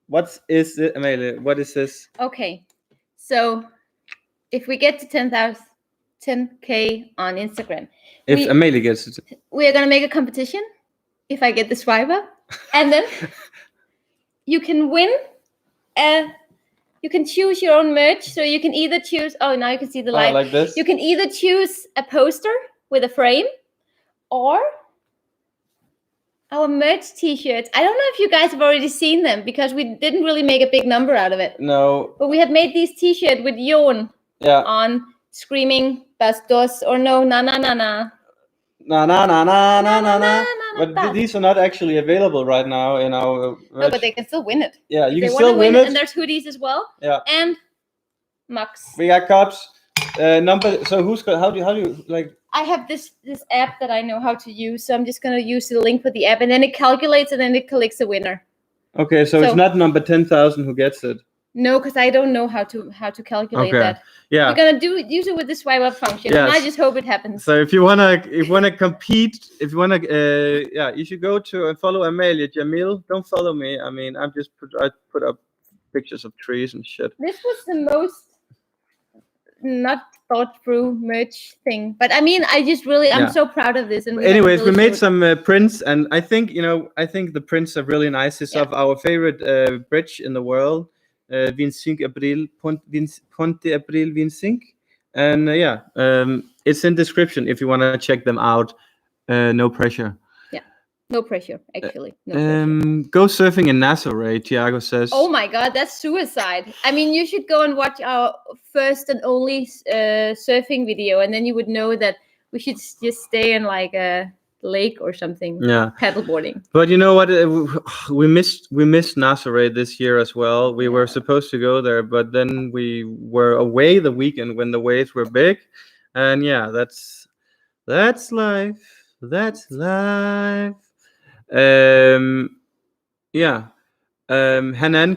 What is it, Amelia? What is this? Okay, so if we get to 10K on Instagram. If Amelia gets it. We are going to make a competition. If I get the swipe up. And then you can win. You can choose your own merch. So you can either choose. Oh, now you can see the light. Like this. You can either choose a poster with a frame, or our merch T-shirts. I don't know if you guys have already seen them, because we didn't really make a big number out of it. No. But we have made these T-shirts with Jon on, screaming "Bastos" or "No, na na na na." Na na na na na na na. But these are not actually available right now in our merch. No, but they can still win it. Yeah, you can still win it. And there's hoodies as well. Yeah. And mugs. We got cups. number. So who's got? How do you like? I have this app that I know how to use, so I'm just gonna use the link for the app, and then it calculates, and then it collects a winner. Okay, so it's not number 10,000 who gets it. No, because I don't know how to calculate that. Yeah, we're gonna use it with the swipe up function, and I just hope it happens. So if you wanna compete, you should go to and follow Amalie. Jamil, don't follow me. I mean, I put up pictures of trees and shit. This was the most not thought through merch thing, but I mean, I'm so proud of this. And anyways, we made some prints, and I think the prints are really nice. It's of our favorite bridge in the world, 25 April, Ponte April 25, and it's in description if you want to check them out. No pressure. No pressure, actually. No pressure. Go surfing in Nassau, Tiago says. Oh my God, that's suicide. I mean, you should go and watch our first and only surfing video, and then you would know that we should just stay in like a lake or something. Yeah. Paddleboarding. But you know what? We missed Nassau this year as well. We were supposed to go there, but then we were away the weekend when the waves were big, and that's life. That's life. Hanan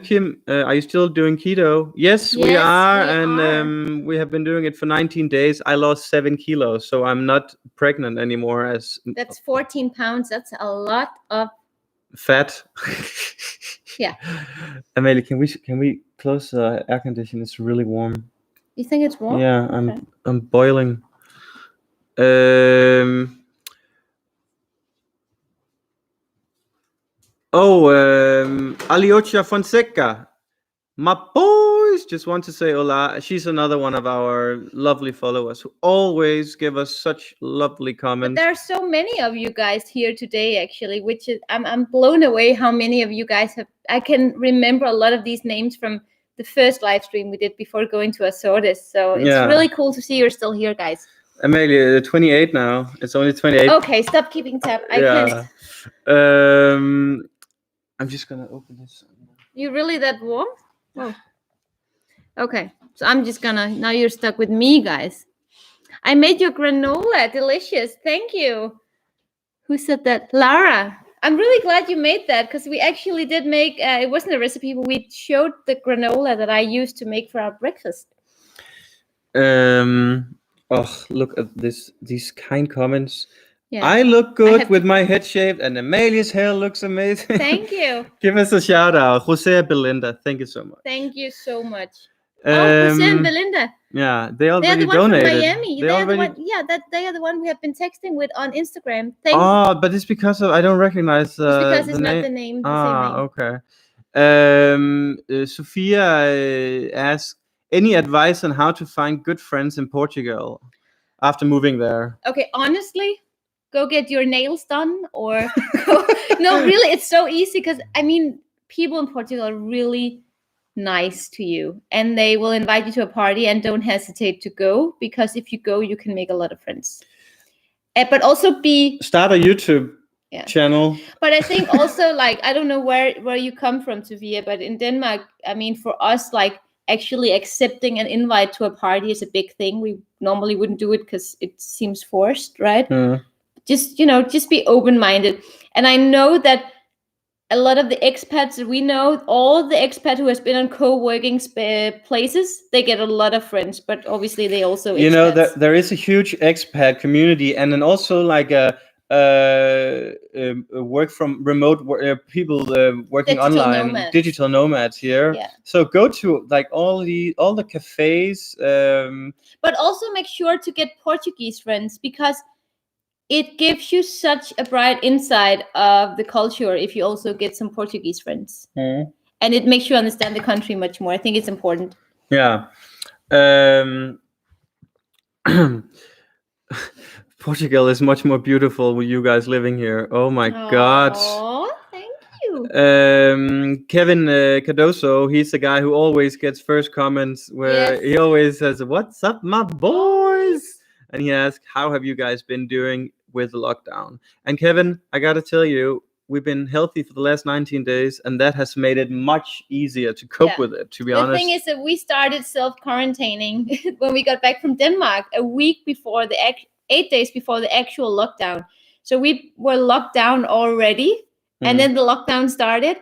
Kim, are you still doing keto? Yes, we are, and we have been doing it for 19 days. I lost 7 kilos, so I'm not pregnant anymore. That's 14 pounds. That's a lot of fat. Yeah. Amalie, can we close the air conditioner? It's really warm. You think it's warm? Yeah, I'm boiling. Aliocha Fonseca, my boys, just want to say hola. She's another one of our lovely followers who always give us such lovely comments. But there are so many of you guys here today, actually, which is I'm blown away how many of you guys have. I can remember a lot of these names from the first live stream we did before going to Azores. So it's really cool to see you're still here, guys. Amalie, 28 now. It's only 28. Okay, stop keeping tab. I can't. I'm just gonna open this. You really that warm? Oh. Okay, so I'm just gonna. Now you're stuck with me, guys. I made your granola. Delicious. Thank you. Who said that? Lara. I'm really glad you made that, because we actually did make. It wasn't a recipe, but we showed the granola that I used to make for our breakfast. Oh, look at these kind comments. Yeah. I look good with my head shaved, and Amalia's hair looks amazing. Thank you. Give us a shout out, Jose and Belinda. Thank you so much. Thank you so much. Jose and Belinda. Yeah, they already They're the one donated. From Miami. They are the one we have been texting with on Instagram. But it's because I don't recognize. It's because it's not the name. Okay. Sophia asked, any advice on how to find good friends in Portugal after moving there? Okay, honestly, go get your nails done, or no, really, it's so easy, because I mean, people in Portugal are really nice to you, and they will invite you to a party, and don't hesitate to go, because if you go, you can make a lot of friends. But also start a YouTube channel. But I think also, like, I don't know where you come from, Sophia, but in Denmark, I mean, for us, like, actually accepting an invite to a party is a big thing. We normally wouldn't do it because it seems forced, right? Just be open-minded. And I know that a lot of the expats that we know, all the expats who has been on co-working places, they get a lot of friends, but obviously they also there is a huge expat community, and then also like a work from remote people working online, digital nomads here. So go to like all the cafes, but also make sure to get Portuguese friends, because it gives you such a bright insight of the culture if you also get some Portuguese friends, and it makes you understand the country much more. I think it's important. Portugal is much more beautiful with you guys living here. Oh my God. Thank you. Kevin Cardoso, he's the guy who always gets first comments, where he always says, "What's up, my boys?" And he asks, "How have you guys been doing with lockdown?" And Kevin, I gotta tell you, we've been healthy for the last 19 days, and that has made it much easier to cope with it, to be honest. The thing is that we started self-quarantining when we got back from Denmark a week before 8 days before the actual lockdown. So we were locked down already, and then the lockdown started,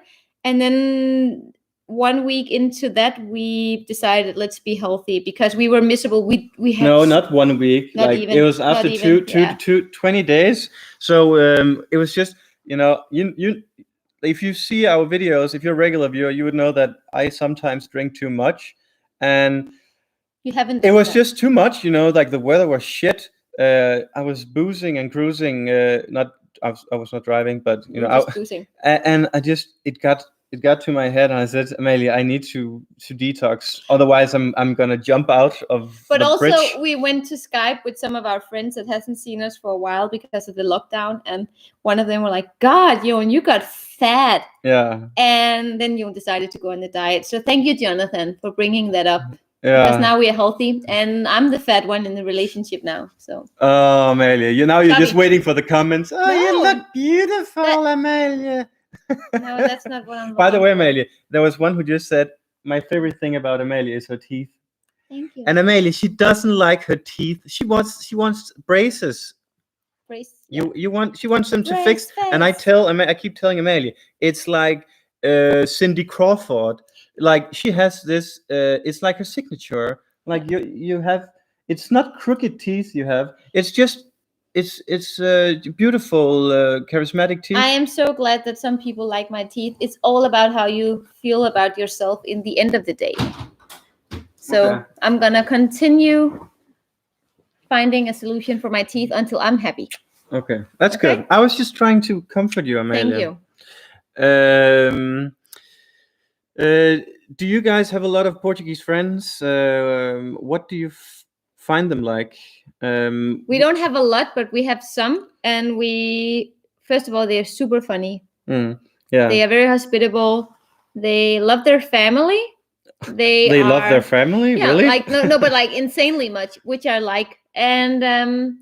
and then 1 week into that, we decided let's be healthy because we were miserable. We had not 1 week. Like even, it was after 20 days. So it was just, you if you see our videos, if you're a regular viewer, you would know that I sometimes drink too much, and you haven't. It was just too much, like the weather was shit. I was boozing and cruising. I was not driving, but boozing. And it got to my head, and I said, Amalie, I need to detox. Otherwise, I'm gonna jump out of But the also, bridge. we went to Skype with some of our friends that hasn't seen us for a while because of the lockdown, and one of them were like, "God, you got fat." Yeah. And then you decided to go on the diet. So thank you, Jonathan, for bringing that up. Yeah. Because now we are healthy, and I'm the fat one in the relationship now. So. Oh, Amalie, you're just waiting for the comments. Oh, no, you look beautiful, Amalie. No, that's not what I'm looking By the way, for. Amalie, there was one who just said, my favorite thing about Amalie is her teeth. Thank you. And Amalie, she doesn't like her teeth. She wants braces. Brace. She wants them to fix. Face. And I keep telling Amalie, it's like Cindy Crawford. Like she has this. It's like her signature. Like you have. It's not crooked teeth you have. It's just. It's beautiful, charismatic teeth. I am so glad that some people like my teeth. It's all about how you feel about yourself in the end of the day. So I'm gonna continue finding a solution for my teeth until I'm happy. Okay, that's good. I was just trying to comfort you, Amalie. Thank you. Do you guys have a lot of Portuguese friends? What do you find them like? We don't have a lot, but we have some, and first of all, they're super funny. Yeah, they are very hospitable. They love their family. They love their family, really? Like no, but like insanely much, which I like. And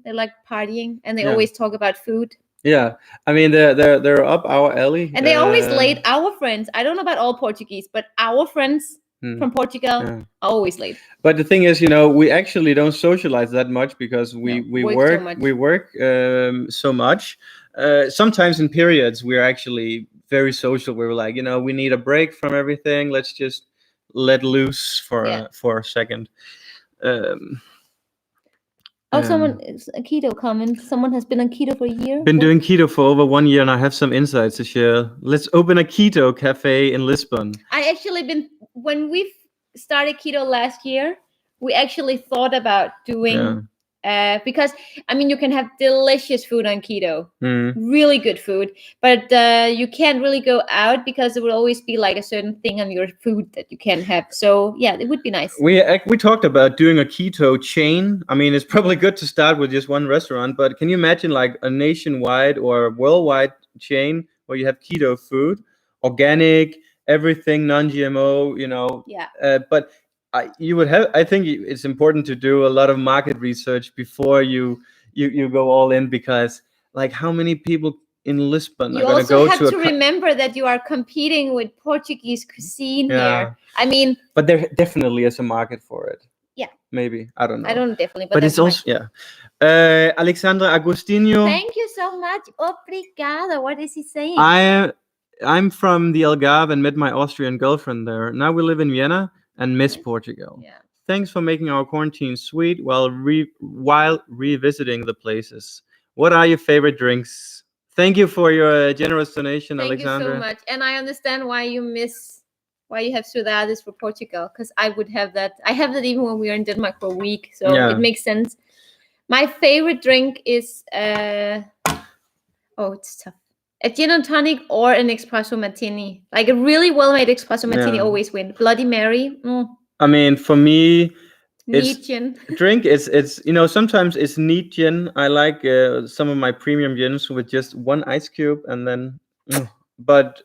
they like partying, and they always talk about food. Yeah, I mean they're up our alley, and they always late. Our friends, I don't know about all Portuguese, but our friends from Portugal are always late. But the thing is, we actually don't socialize that much because we work so much. Sometimes in periods we're actually very social. We're like, we need a break from everything. Let's just let loose for a second. Someone is a keto comment. Someone has been on keto for a year. Been doing keto for over 1 year, and I have some insights to share. Let's open a keto cafe in Lisbon. When we started keto last year, we actually thought about doing because you can have delicious food on keto, really good food, but you can't really go out because there will always be like a certain thing on your food that you can't have. So it would be nice. We talked about doing a keto chain. It's probably good to start with just one restaurant, but can you imagine like a nationwide or worldwide chain where you have keto food, organic, everything non-GMO, but I think it's important to do a lot of market research before you go all in, because like how many people in Lisbon are going to go to? You also have to remember that you are competing with Portuguese cuisine here. But there definitely is a market for it. Yeah. Maybe, I don't know. I don't definitely, but it's also Alexandra Agostinho. Thank you so much. Obrigada. What is he saying? I'm from the Algarve and met my Austrian girlfriend there. Now we live in Vienna and miss Portugal. Yeah. Thanks for making our quarantine sweet while revisiting the places. What are your favorite drinks? Thank you for your generous donation, Alexandra. Thank you so much. And I understand why you have saudades for Portugal, because I would have that. I have that even when we were in Denmark for a week, so it makes sense. My favorite drink is it's tough. A gin and tonic or an espresso martini. Like a really well-made espresso martini always win. Bloody Mary. For me, neat gin. Drink it's sometimes it's neat gin. I like some of my premium gins with just one ice cube, and then but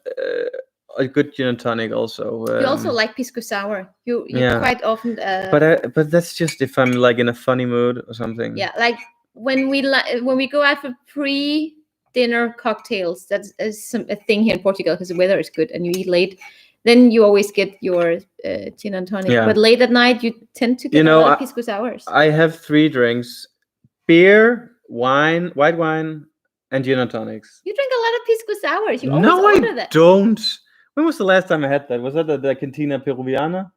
a good gin and tonic also. You also like pisco sour. You quite often. But that's just if I'm like in a funny mood or something. Yeah, like when we go out for pre-date dinner cocktails, that's a thing here in Portugal because the weather is good and you eat late, then you always get your gin and tonic. Yeah. But late at night, you tend to get a lot of pisco sours. I have 3 drinks: beer, wine, white wine, and gin and tonics. You drink a lot of pisco sours. You always order that. Don't. When was the last time I had that? Was that the Cantina Peruviana?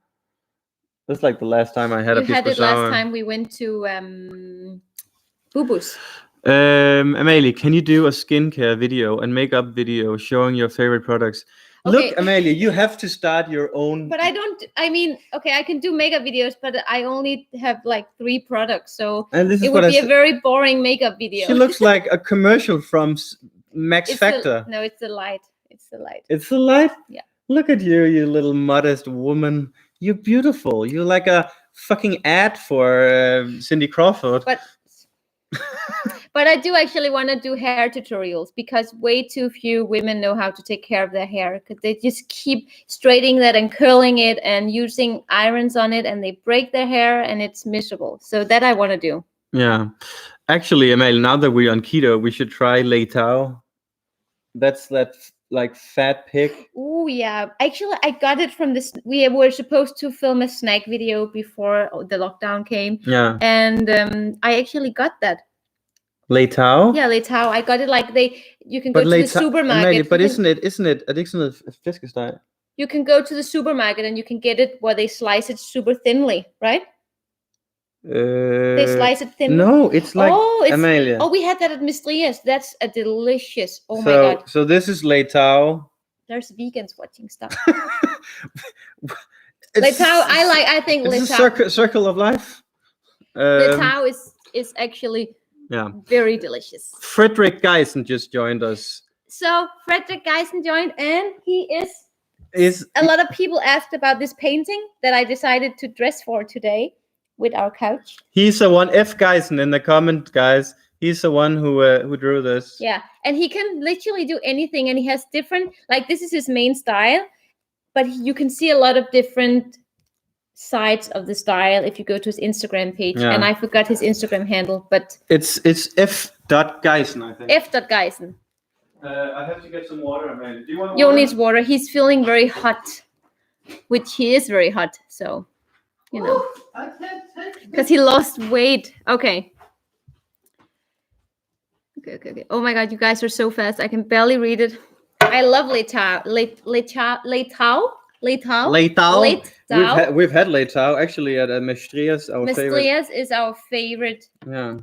That's like the last time I had a pisco sour. You had it last time we went to Bubus. Amalie, can you do a skincare video and makeup video showing your favorite products? Okay. Look, Amalie, you have to start your own. But I can do makeup videos, but I only have like 3 products, so it would be a very boring makeup video. She looks like a commercial from Max Factor. No, it's the light. It's the light. It's the light? Yeah. Look at you, you little modest woman. You're beautiful. You're like a fucking ad for Cindy Crawford. But I do actually want to do hair tutorials because way too few women know how to take care of their hair because they just keep straightening that and curling it and using irons on it and they break their hair and it's miserable. So that I want to do. Yeah. Actually, Amalie, now that we're on keto, we should try Leitao. That's that like fat pig. Oh yeah. Actually, I got it from this. We were supposed to film a snack video before the lockdown came. Yeah. And I actually got that. Leitao? Yeah, Leitao. I got it like you can go to the supermarket. Amalie, but isn't it addiction fiskesteg? You can go to the supermarket and you can get it where they slice it super thinly, right? They slice it thin. No, it's like Amalie. Oh, we had that at Mistrias. That's a delicious. Oh my god. So this is Leitao. There's vegans watching stuff. Leitao, I think it's Leitao. a circle of life. Leitao is actually very delicious. Frederick Geisen just joined us. So Frederick Geisen joined, and he is a lot of people asked about this painting that I decided to dress for today with our couch. He's the one, F Geisen in the comment, guys. He's the one who drew this. Yeah, and he can literally do anything, and he has different, like this is his main style, but you can see a lot of different sides of the style if you go to his Instagram page. Yeah. And I forgot his Instagram handle, but it's f.geisen, I think. f.geisen. I have to get some water, man. Do you want water? You need water. He's feeling very hot, which he is very hot, so you know. I can't take because he lost weight. Okay. Oh my god, you guys are so fast. I can barely read it. I love Leitao. Leitao. We've had Leitao actually at Mestrias. Mestrias is our favorite,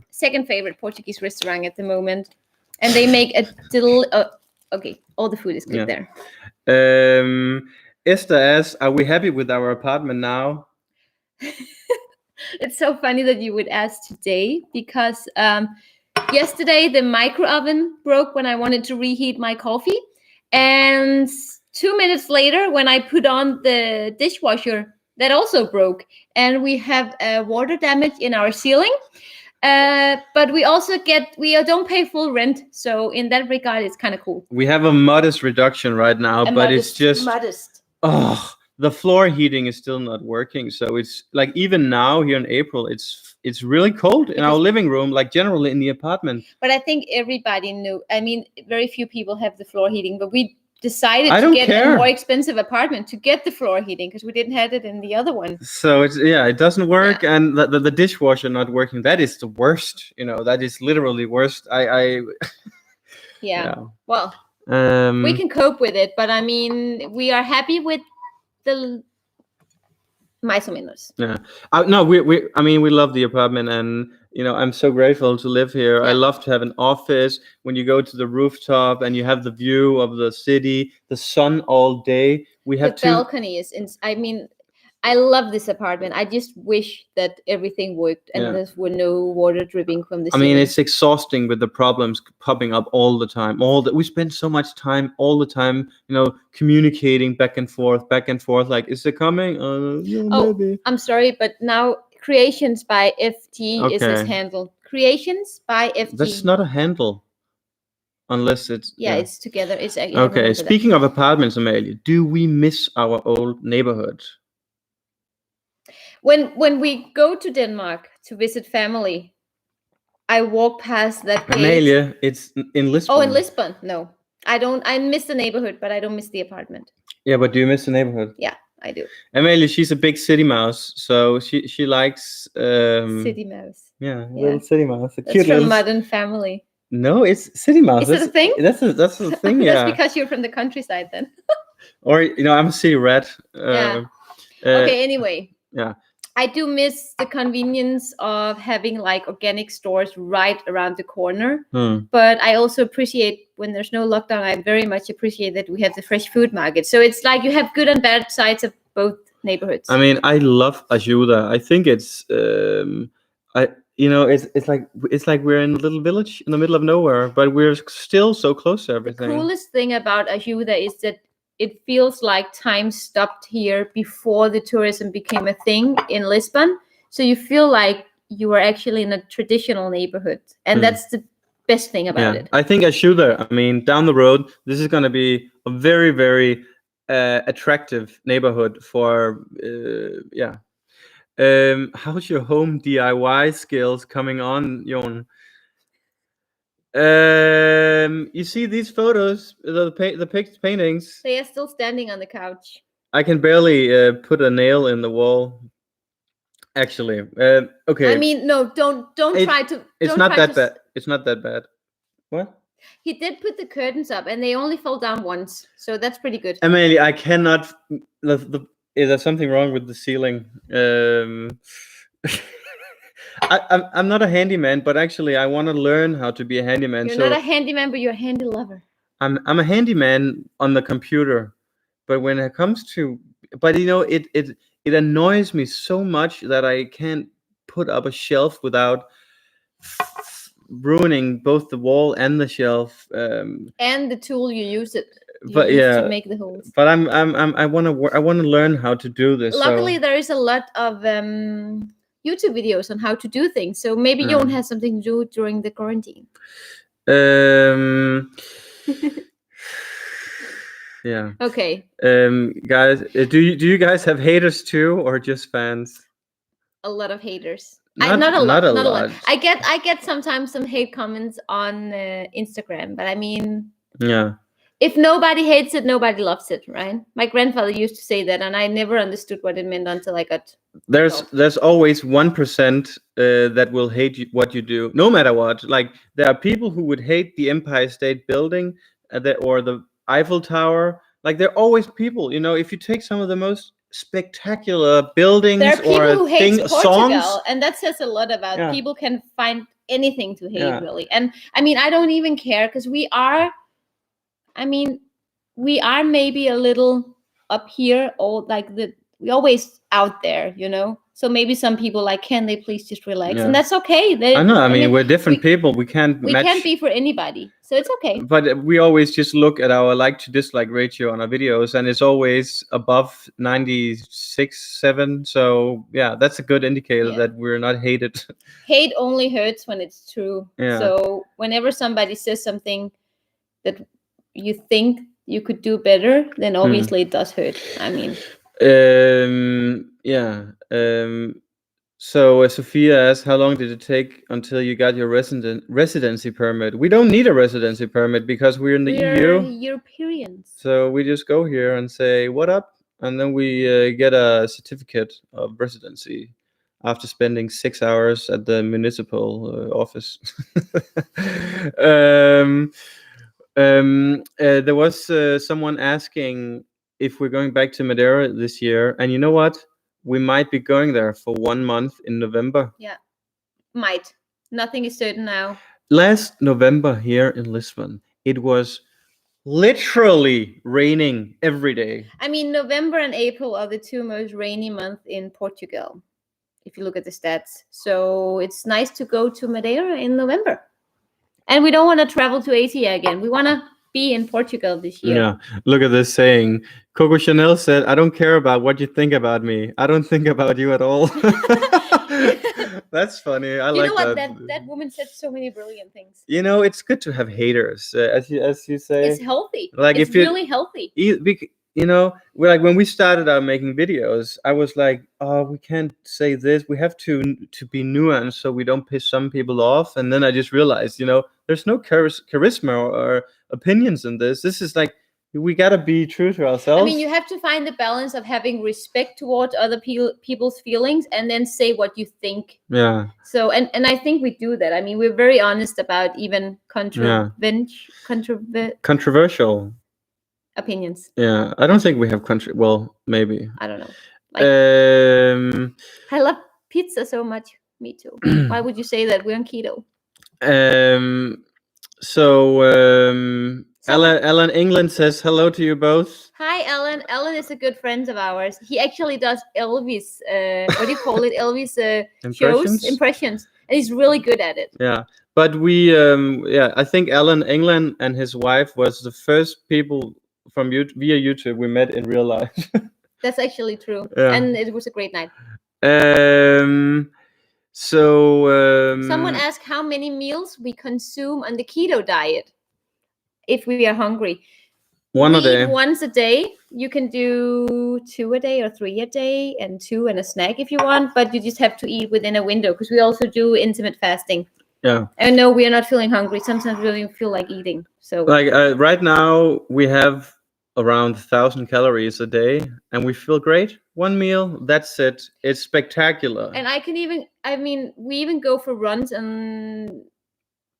second favorite Portuguese restaurant at the moment, and they make a okay. All the food is good there. Esther asks, "Are we happy with our apartment now?" It's so funny that you would ask today because yesterday the micro oven broke when I wanted to reheat my coffee, and 2 minutes later when I put on the dishwasher, that also broke, and we have water damage in our ceiling. But we also don't pay full rent, so in that regard, it's kind of cool. We have a modest reduction right now, but it's just modest. Oh, the floor heating is still not working, so it's like even now here in April, it's really cold in our living room, like generally in the apartment. But I think everybody knew. I mean, very few people have the floor heating, but we decided to get a more expensive apartment to get the floor heating because we didn't have it in the other one. So it doesn't work, and the dishwasher not working. That is the worst. That is literally worst. Well, we can cope with it, but I mean, we are happy with the mais ou menos. Yeah. No, we love the apartment, and I'm so grateful to live here. I love to have an office. When you go to the rooftop and you have the view of the city, the sun all day. We have the balcony is. I love this apartment. I just wish that everything worked and there were no water dripping from the ceiling. It's exhausting with the problems popping up all the time. We spend so much time all the time, communicating back and forth. Like, is it coming? Maybe. I'm sorry, but now Creations by FT is his handle. Creations by FT. That's not a handle. Unless it's... it's together. It's okay, speaking of apartments, Amalie, do we miss our old neighborhood? When we go to Denmark to visit family, I walk past that gate. Amelia, it's in Lisbon. Oh, in Lisbon? No, I don't. I miss the neighborhood, but I don't miss the apartment. Yeah, but do you miss the neighborhood? Yeah, I do. Amelia, she's a big city mouse, so she likes city mouse. Yeah, little city mouse. That's cute from Modern Family. No, it's city mouse. Is it a thing? That's the thing. Yeah. That's because you're from the countryside, then. Or I'm a city rat. Yeah. Okay. Anyway. Yeah. I do miss the convenience of having like organic stores right around the corner. But I also appreciate when there's no lockdown, I very much appreciate that we have the fresh food market. So it's like you have good and bad sides of both neighborhoods. I mean, I love Ajuda. I think it's it's like we're in a little village in the middle of nowhere, but we're still so close to everything. The coolest thing about Ajuda is that it feels like time stopped here before the tourism became a thing in Lisbon. So you feel like you are actually in a traditional neighborhood. And that's the best thing about it. I think Ajuda, I mean, down the road, this is going to be a very, very attractive neighborhood for, how's your home DIY skills coming on, Jon? You see these photos, the paintings. They are still standing on the couch. I can barely put a nail in the wall. Actually, okay. I mean, no, don't try to. It's not that bad. It's not that bad. What? He did put the curtains up, and they only fall down once, so that's pretty good. Amelia, I cannot. Is there something wrong with the ceiling? I'm not a handyman, but actually I want to learn how to be a handyman. You're not a handyman, but you're a handy lover. I'm a handyman on the computer, but when it comes to, it annoys me so much that I can't put up a shelf without ruining both the wall and the shelf. And the tool you use to make the holes. But I want to learn how to do this. Luckily, there is a lot of YouTube videos on how to do things, so maybe Jon has something to do during the quarantine. Yeah. Okay. Guys, do you guys have haters too, or just fans? A lot of haters. Not a lot. I get sometimes some hate comments on Instagram, but I mean, yeah. If nobody hates it, nobody loves it, right? My grandfather used to say that, and I never understood what it meant until I got. There's always 1% that will hate what you do, no matter what. Like there are people who would hate the Empire State Building, or the Eiffel Tower. Like there are always people. If you take some of the most spectacular buildings, there are people who hate Portugal, songs, and that says a lot about people can find anything to hate, really. And I mean, I don't even care because we are maybe a little up here, or like we always out there, So maybe some people like, can they please just relax? And that's okay. I know. I mean, we're different people. We can't be for anybody, so it's okay. But we always just look at our like to dislike ratio on our videos, and it's always above 96.7. So yeah, that's a good indicator that we're not hated. Hate only hurts when it's true. Yeah. So whenever somebody says something that you think you could do better, then obviously it does hurt. I mean. So Sophia asked, how long did it take until you got your residency permit? We don't need a residency permit because we're in the EU. Europeans. So we just go here and say, what up? And then we get a certificate of residency after spending 6 hours at the municipal office. There was someone asking if we're going back to Madeira this year, and you know what? We might be going there for 1 month in November. Yeah, might. Nothing is certain now. Last November here in Lisbon, it was literally raining every day. I mean, November and April are the two most rainy months in Portugal, if you look at the stats. So it's nice to go to Madeira in November. And we don't want to travel to Asia again. We want to be in Portugal this year. Yeah, look at this saying. Coco Chanel said, I don't care about what you think about me. I don't think about you at all. That's funny. I like that. You know what? That woman said so many brilliant things. It's good to have haters, as you say. It's healthy. Like it's really healthy. we're like, when we started out making videos, I was like, oh, we can't say this. We have to be nuanced so we don't piss some people off. And then I just realized, there's no charisma or opinions in this. This is like, we gotta be true to ourselves. I mean, you have to find the balance of having respect towards other people's feelings and then say what you think. Yeah. So, and I think we do that. I mean, we're very honest about even controversial opinions. Yeah, I don't think we have well, maybe. I don't know. I love pizza so much. Me too. Why would you say that? We're on keto. Ellen England says hello to you both. Hi, Ellen. Ellen is a good friend of ours. He actually does Elvis, what do you call it? Elvis impressions. And he's really good at it. Yeah. But I think Ellen England and his wife was the first people from via YouTube we met in real life. That's actually true. Yeah. And it was a great night. Someone asked how many meals we consume on the keto diet if we are hungry. One a day. Once a day. You can do 2 a day or 3 a day, and 2 and a snack if you want, but you just have to eat within a window because we also do intermittent fasting. Yeah. And no, we are not feeling hungry. Sometimes we don't even feel like eating. So right now we have around 1,000 calories a day and we feel great. One meal, that's it. It's spectacular. And we even go for runs and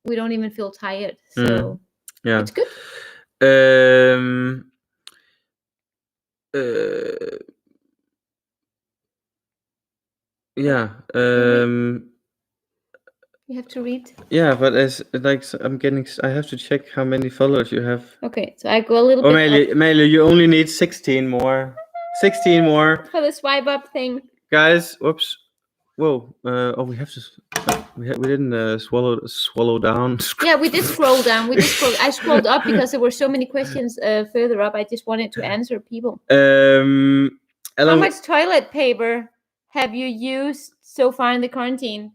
we don't even feel tired. So yeah, it's good. Yeah. You have to read. Yeah, but I have to check how many followers you have. Okay, so I go a little bit. Meili, you only need 16 more. 16 more. For the swipe up thing. Guys, whoops. Whoa. We have to. We didn't swallow down. Yeah, we did scroll down. I scrolled up because there were so many questions further up. I just wanted to answer people. How much toilet paper have you used so far in the quarantine?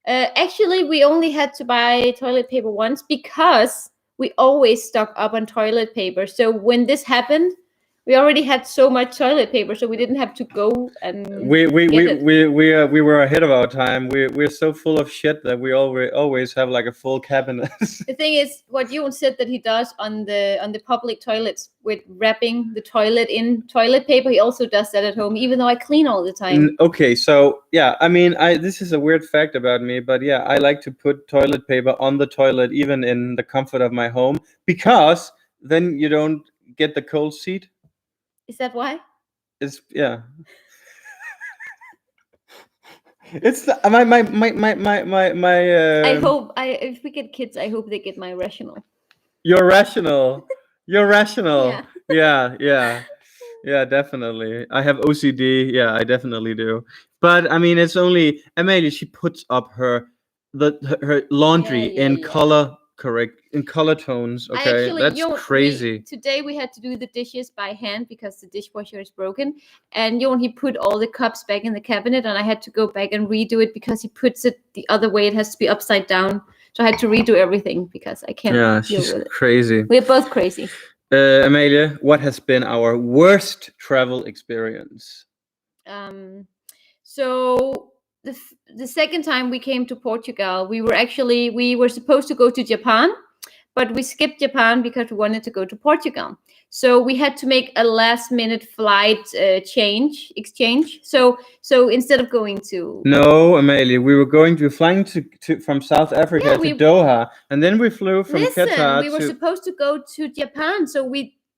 Actually, we only had to buy toilet paper once because we always stock up on toilet paper. So when this happened, we already had so much toilet paper, so we didn't have to go and we were ahead of our time. We're so full of shit that we always have like a full cabinet. The thing is, what Jon said that he does on the public toilets with wrapping the toilet in toilet paper, he also does that at home, even though I clean all the time. Okay, so yeah, I mean, this is a weird fact about me, but yeah, I like to put toilet paper on the toilet even in the comfort of my home because then you don't get the cold seat. Is that why? It's It's my. I hope if we get kids, I hope they get my rational. You're rational. Yeah, definitely. I have OCD. Yeah, I definitely do. But I mean, it's only Amelia. She puts up her laundry in color. Correct, in color tones. Okay, that's crazy. Today we had to do the dishes by hand because the dishwasher is broken, and Jon, he put all the cups back in the cabinet, and I had to go back and redo it because he puts it the other way. It has to be upside down, so I had to redo everything because I can't deal with it. Crazy. We're both crazy. Amelia, what has been our worst travel experience? So the second time we came to Portugal, we were supposed to go to Japan, but we skipped Japan because we wanted to go to Portugal. So we had to make a last minute flight exchange. So instead of going to Amelia, we were flying from South Africa to Doha, and then we flew from Qatar. We were supposed to go to Japan. So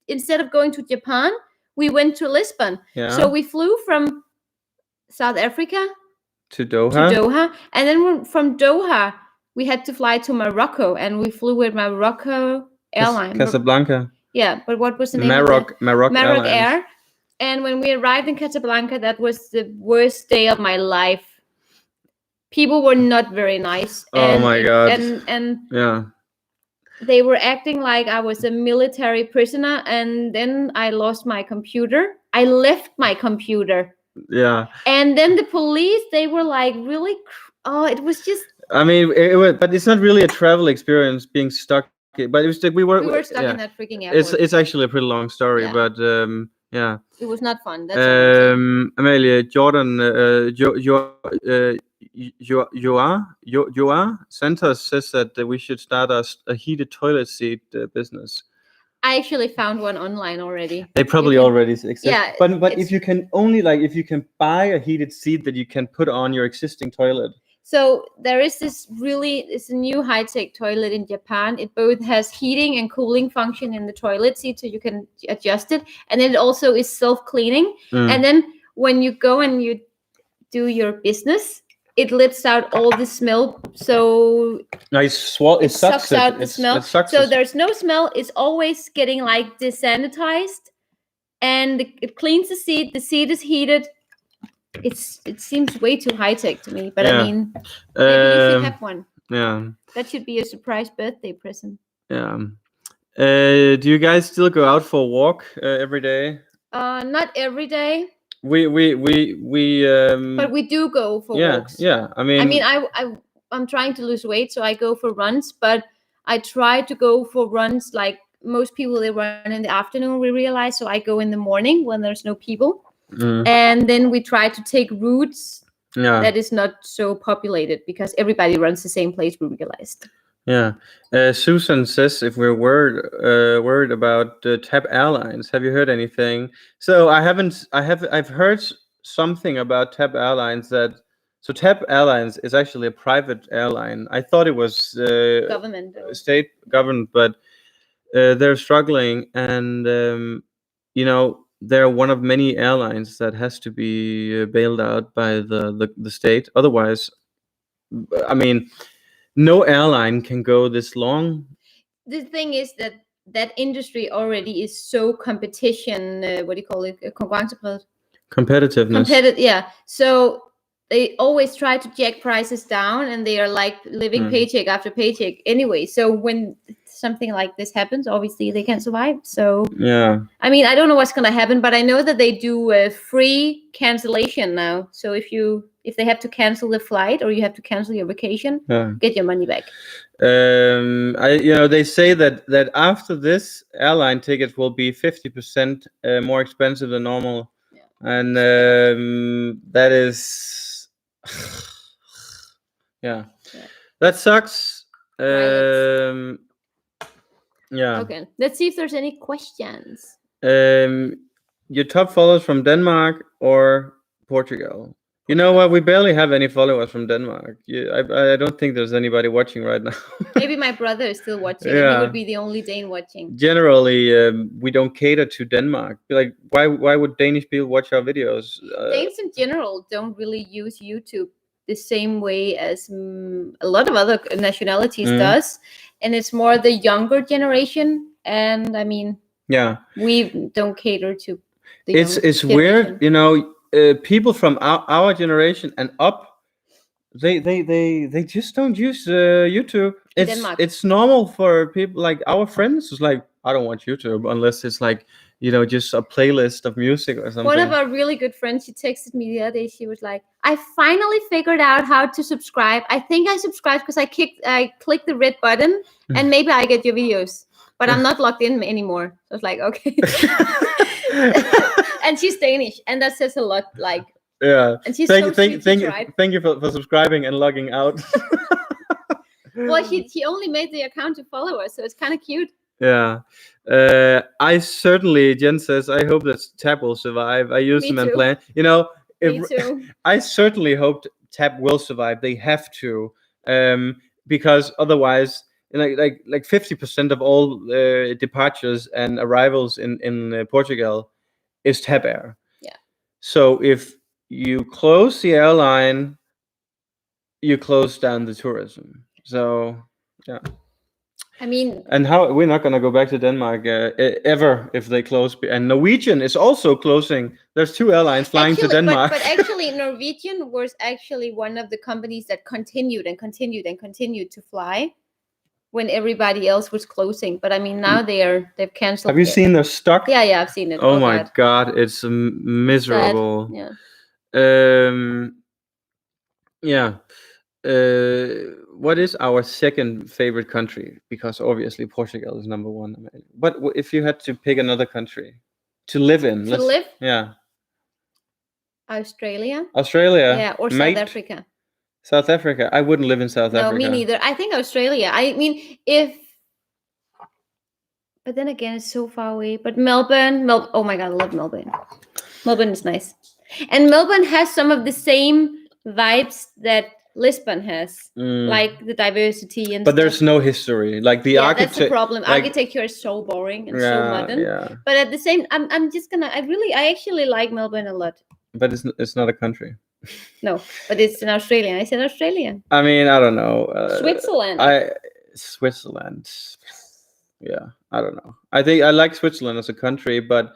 instead of going to Japan, we went to Lisbon. Yeah. So we flew from South Africa to Doha, and then from Doha we had to fly to Morocco, and we flew with Morocco Airlines. Casablanca. Yeah, but what was the name? Maroc Air. And when we arrived in Casablanca, that was the worst day of my life. People were not very nice. Oh my god! And yeah, they were acting like I was a military prisoner, and then I lost my computer. I left my computer. Yeah. And then the police, they were like, really? It was just. I mean, but it's not really a travel experience being stuck. But it was like we were stuck in that freaking airport. It's actually a pretty long story, but Yeah. It was not fun. That's all I'm saying. Amalie, Jordan, Joa Santos says that we should start a heated toilet seat business. I actually found one online already. They probably already exist. Yeah, but if you can if you can buy a heated seat that you can put on your existing toilet. So there is it's a new high-tech toilet in Japan. It both has heating and cooling function in the toilet seat, so you can adjust it. And then it also is self-cleaning. And then when you go and you do your business, it lets out all the smell. So it sucks out the smell. So there's no smell. It's always getting like desanitized. And it cleans the seat. The seat is heated. It seems way too high tech to me, but I mean, maybe you should have one. Yeah, that should be a surprise birthday present. Yeah. Do you guys still go out for a walk every day? Not every day. But we do go for walks. Yeah. I'm trying to lose weight, so I go for runs. But I try to go for runs like most people. They run in the afternoon. We realize, so I go in the morning when there's no people. And then we try to take routes that is not so populated, because everybody runs the same place, we realized. Yeah. Susan says if we're worried about TAP Airlines, have you heard anything? So I've heard something about TAP Airlines so TAP Airlines is actually a private airline. I thought it was government, state government, but they're struggling, and they're one of many airlines that has to be bailed out by the state. Otherwise, I mean, no airline can go this long. The thing is that industry already is so competition. What do you call it? Competitiveness. Yeah. So they always try to jack prices down, and they are like living paycheck after paycheck anyway. So when something like this happens, obviously they can't survive. So yeah, I mean, I don't know what's going to happen, but I know that they do a free cancellation now. So if they have to cancel the flight, or you have to cancel your vacation, get your money back. They say that after this, airline tickets will be 50% more expensive than normal, and that is that sucks. Yeah. Okay. Let's see if there's any questions. Your top followers from Denmark or Portugal? You know what? We barely have any followers from Denmark. I don't think there's anybody watching right now. Maybe my brother is still watching. And he would be the only Dane watching. Generally, we don't cater to Denmark. Like, why would Danish people watch our videos? Danes in general don't really use YouTube the same way as a lot of other nationalities does, and it's more the younger generation. And I mean, we don't cater to the it's weird, people from our generation and up, they just don't use YouTube. It's normal for people like our friends who's like, I don't watch YouTube unless it's like, just a playlist of music or something. One of our really good friends, she texted me the other day. She was like, I finally figured out how to subscribe. I think I subscribed because I clicked the red button, and maybe I get your videos, but I'm not logged in anymore. So I was like, okay. And she's Danish, and that says a lot. Like, and she's thank you for subscribing and logging out. Well, he only made the account to follow us, so it's kind of cute. Yeah. Jen says, I hope that TAP will survive. I use them and plan. Me too. I certainly hope TAP will survive. They have to, because otherwise, like 50% of all departures and arrivals in Portugal is TAP Air. Yeah. So if you close the airline, you close down the tourism. So yeah. I mean, and how we're not going to go back to Denmark ever if they close. And Norwegian is also closing. There's 2 airlines flying to Denmark. But actually, Norwegian was actually one of the companies that continued to fly when everybody else was closing. But I mean, now they've canceled. Have you seen their stock? Yeah, I've seen it. Oh my God, it's miserable. Sad. Yeah. What is our second favorite country? Because obviously Portugal is number 1. But if you had to pick another country To live in. To live? Yeah. Australia. Yeah, or South Africa. South Africa. I wouldn't live in South Africa. No, me neither. I think Australia. I mean, but then again, it's so far away. But Melbourne. Oh my God, I love Melbourne. Melbourne is nice, and Melbourne has some of the same vibes that Lisbon has, like the diversity and. But there's no history, like the architecture. That's the problem. Architecture is so boring and so modern. Yeah. But at the same, I'm just gonna. I actually like Melbourne a lot. But it's not a country. No, but it's in Australia. I said Australia. I mean, I don't know. Switzerland. Switzerland. Yeah, I don't know. I think I like Switzerland as a country, but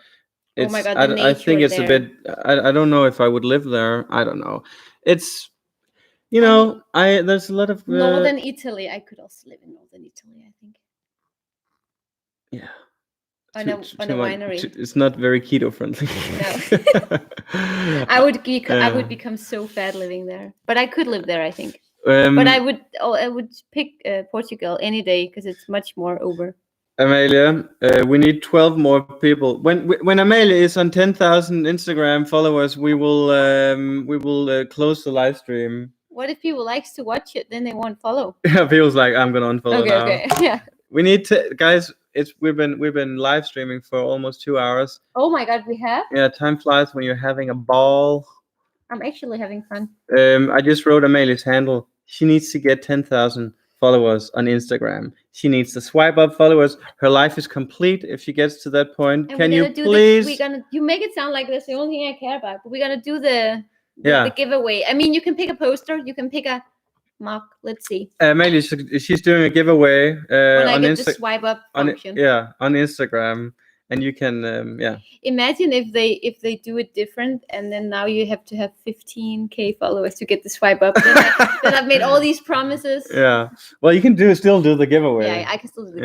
it's. Oh my God, I think it's a bit. I don't know if I would live there. I don't know. It's. There's a lot of Northern Italy. I could also live in Northern Italy, I think. Yeah. On a winery. It's not very keto friendly. No. I would become so fat living there, but I could live there, I think. But I would pick Portugal any day because it's much more over. Amelia, we need 12 more people. When Amelia is on 10,000 Instagram followers, we will close the live stream. What if people likes to watch it, then they won't follow? Yeah, feels like I'm gonna unfollow now. Okay, yeah. We need to, guys. We've been live streaming for almost 2 hours. Oh my God, we have. Yeah, time flies when you're having a ball. I'm actually having fun. I just wrote Amelia's handle. She needs to get 10,000 followers on Instagram. She needs to swipe up followers. Her life is complete if she gets to that point. And Can you please? You make it sound like that's the only thing I care about. But we're gonna do the giveaway. I mean, you can pick a poster. You can pick a mark. Let's see. Amelia, she's doing a giveaway on the swipe up function. On Instagram, and you can Imagine if they do it different, and then now you have to have 15K followers to get the swipe up. Then I've made all these promises. Yeah. Well, you can still do the giveaway. Yeah, I can still do the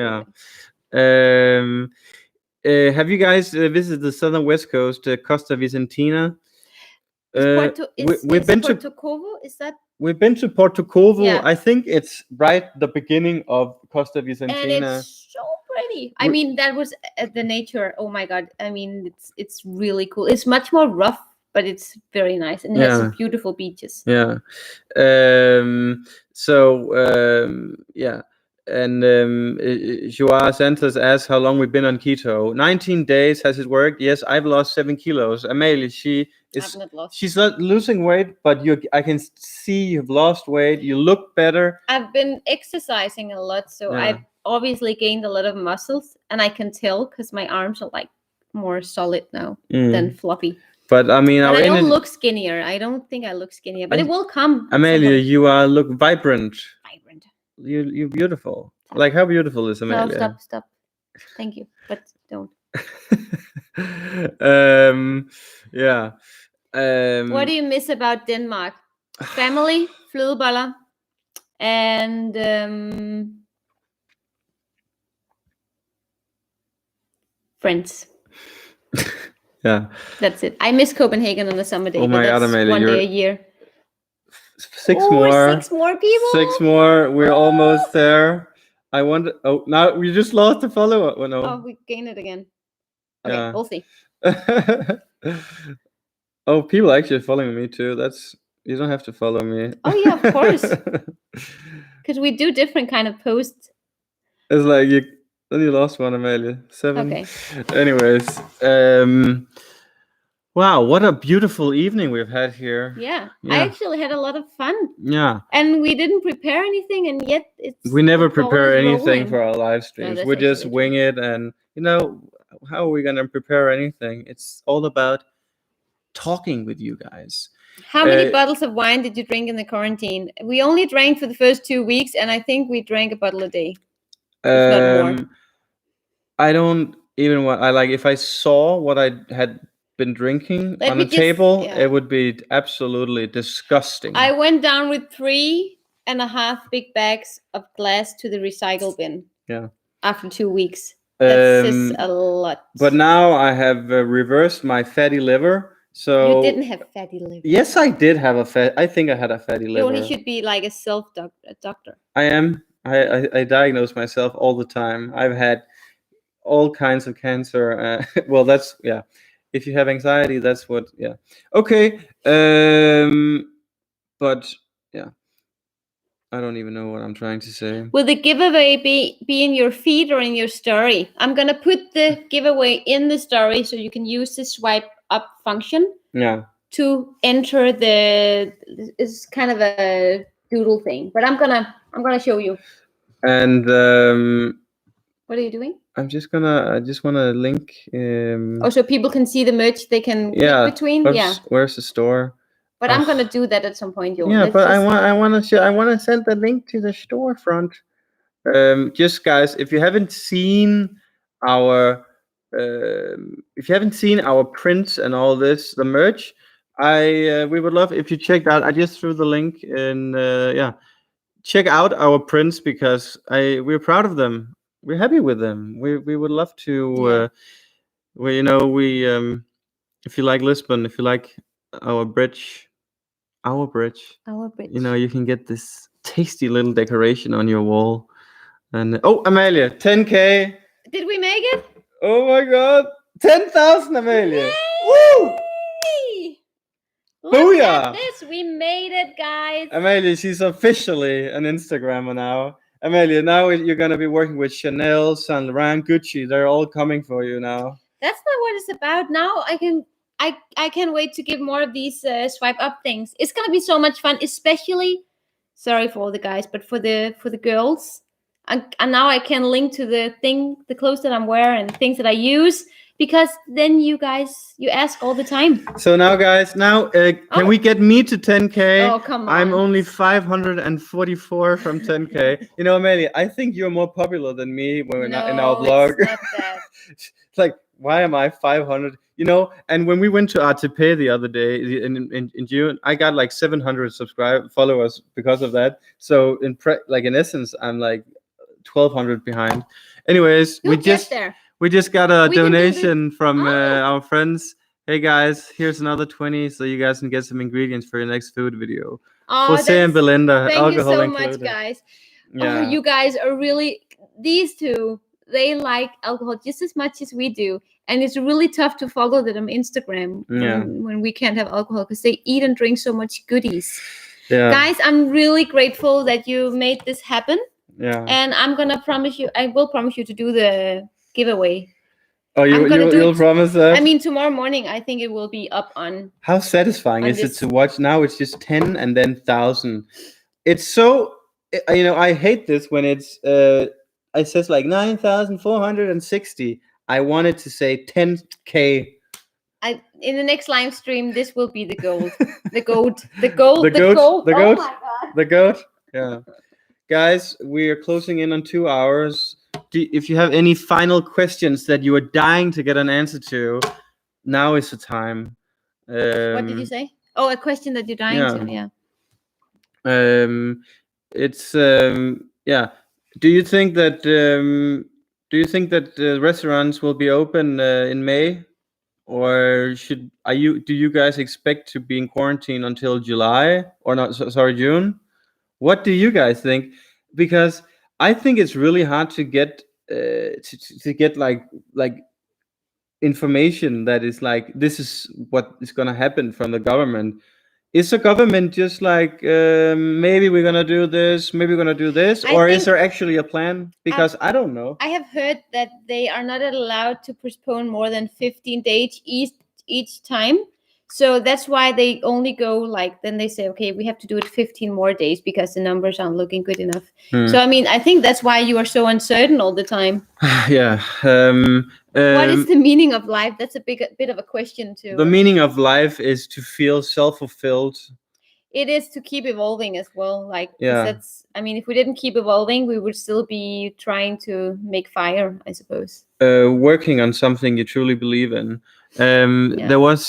giveaway. Have you guys visited the southern west coast, Costa Vicentina? We've been to Kovat. Is that? We've been to Portugal. Yeah. I think it's right the beginning of Costa Vicentina. And it's so pretty. I mean, that was the nature. Oh my God. I mean, it's really cool. It's much more rough, but it's very nice. And it has beautiful beaches. Yeah. And Joao Santos asks how long we've been on keto. 19 days. Has it worked? Yes, I've lost 7 kilos. Amelia, she's not losing weight, but I can see you've lost weight. You look better. I've been exercising a lot, so I've obviously gained a lot of muscles, and I can tell because my arms are like more solid now than floppy. But I mean, I don't look skinnier. I don't think I look skinnier, but it will come. Amelia, you look vibrant. You're beautiful. Like, how beautiful is Amelia? No, stop. Thank you, but don't. Yeah. What do you miss about Denmark? Family, flødeboller, and friends. Yeah. That's it. I miss Copenhagen on a summer day. Oh my God, Amelia, one day a year. 6 more. 6 more people. 6 more. We're almost there. I wonder. Oh, now we just lost the follower. Oh, no. Oh, we gained it again. Okay, we'll see. Oh, people are actually following me too. You don't have to follow me. Oh yeah, of course. Because we do different kind of posts. It's like you lost one, Amelia. 7. Okay. Anyways, wow, what a beautiful evening we've had here. Yeah, I actually had a lot of fun. Yeah. And we didn't prepare anything, and yet we never prepare anything for our live streams. We just wing it, and how are we gonna prepare anything? It's all about talking with you guys. How many bottles of wine did you drink in the quarantine? We only drank for the first 2 weeks, and I think we drank a bottle a day. If not more. I don't even want. If I saw what I had been drinking on the table, it would be absolutely disgusting. I went down with 3.5 big bags of glass to the recycle bin. Yeah. After 2 weeks. That's just a lot. But now I have reversed my fatty liver. So you didn't have fatty liver. Yes, I did have I think I had a fatty liver. You only should be like a self-doctor. I am. I diagnose myself all the time. I've had all kinds of cancer. Well, that's if you have anxiety, that's what. Okay. But yeah, I don't even know what I'm trying to say. Will the giveaway be in your feed or in your story? I'm gonna put the giveaway in the story so you can use the swipe up function. Yeah. To enter it's kind of a doodle thing, but I'm gonna show you. And what are you doing? I just want to link. So people can see the merch they can click between. Where's the store? But I'm gonna do that at some point, Jon. Yeah, but I want to send the link to the storefront. Just guys, if you haven't seen our prints and all this, the merch, we would love if you check that. I just threw the link in. Check out our prints because we're proud of them. We're happy with them. We would love to. If you like Lisbon, if you like our bridge, you can get this tasty little decoration on your wall. And Amalie, 10K. Did we make it? Oh my God, 10,000, Amalie! Yay! Woo! Look at this, we made it, guys. Amalie, she's officially an Instagrammer now. Amalie, now you're gonna be working with Chanel, Saint Laurent, Gucci. They're all coming for you now. That's not what it's about. Now I can't wait to give more of these swipe up things. It's gonna be so much fun, especially. Sorry for all the guys, but for the girls. And now I can link to the clothes that I'm wearing, things that I use, because then you ask all the time. So now, guys, can we get me to 10K? Oh, come on. I'm only 544 from 10K. Amalie, I think you're more popular than me when we're in our vlog. It's not that. It's like, why am I 500? And when we went to ATP the other day in June, I got like 700 followers because of that. So in essence, I'm like 1,200 behind. Anyways, we just got a donation from our friends. Hey guys, here's another 20 so you guys can get some ingredients for your next food video. Jose and Belinda, thank you so included. Much, guys. Yeah. You guys are really, these two, they like alcohol just as much as we do. And it's really tough to follow them on Instagram when we can't have alcohol because they eat and drink so much goodies. Yeah. Guys, I'm really grateful that you made this happen. Yeah. And I will promise you to do the giveaway. Oh, you'll promise that? I mean, tomorrow morning, I think it will be up on. How satisfying is it to watch? Now it's just 10 and then 1,000. It's so, I hate this when it says like 9,460. I wanted to say 10K. In the next live stream, this will be the gold. The goat. Oh my God. The goat. Yeah. Guys, we are closing in on 2 hours. If you have any final questions that you are dying to get an answer to, now is the time. What did you say? Oh, a question that you're dying to. Yeah. It's Do you think that restaurants will be open in May, or do you guys expect to be in quarantine until July or not? Sorry, June. What do you guys think? Because I think it's really hard to get to get like information that is like, this is what is going to happen from the government. Is the government just like maybe we're gonna do this, maybe we're gonna do this, or is there actually a plan? Because I don't know. I have heard that they are not allowed to postpone more than 15 days each time. So that's why they only go then they say, okay, we have to do it 15 more days because the numbers aren't looking good enough. So, I mean, I think that's why you are so uncertain all the time. Yeah. What is the meaning of life? That's a bit of a question too. The meaning of life is to feel self-fulfilled. It is to keep evolving as well. If we didn't keep evolving, we would still be trying to make fire, I suppose. Working on something you truly believe in. There was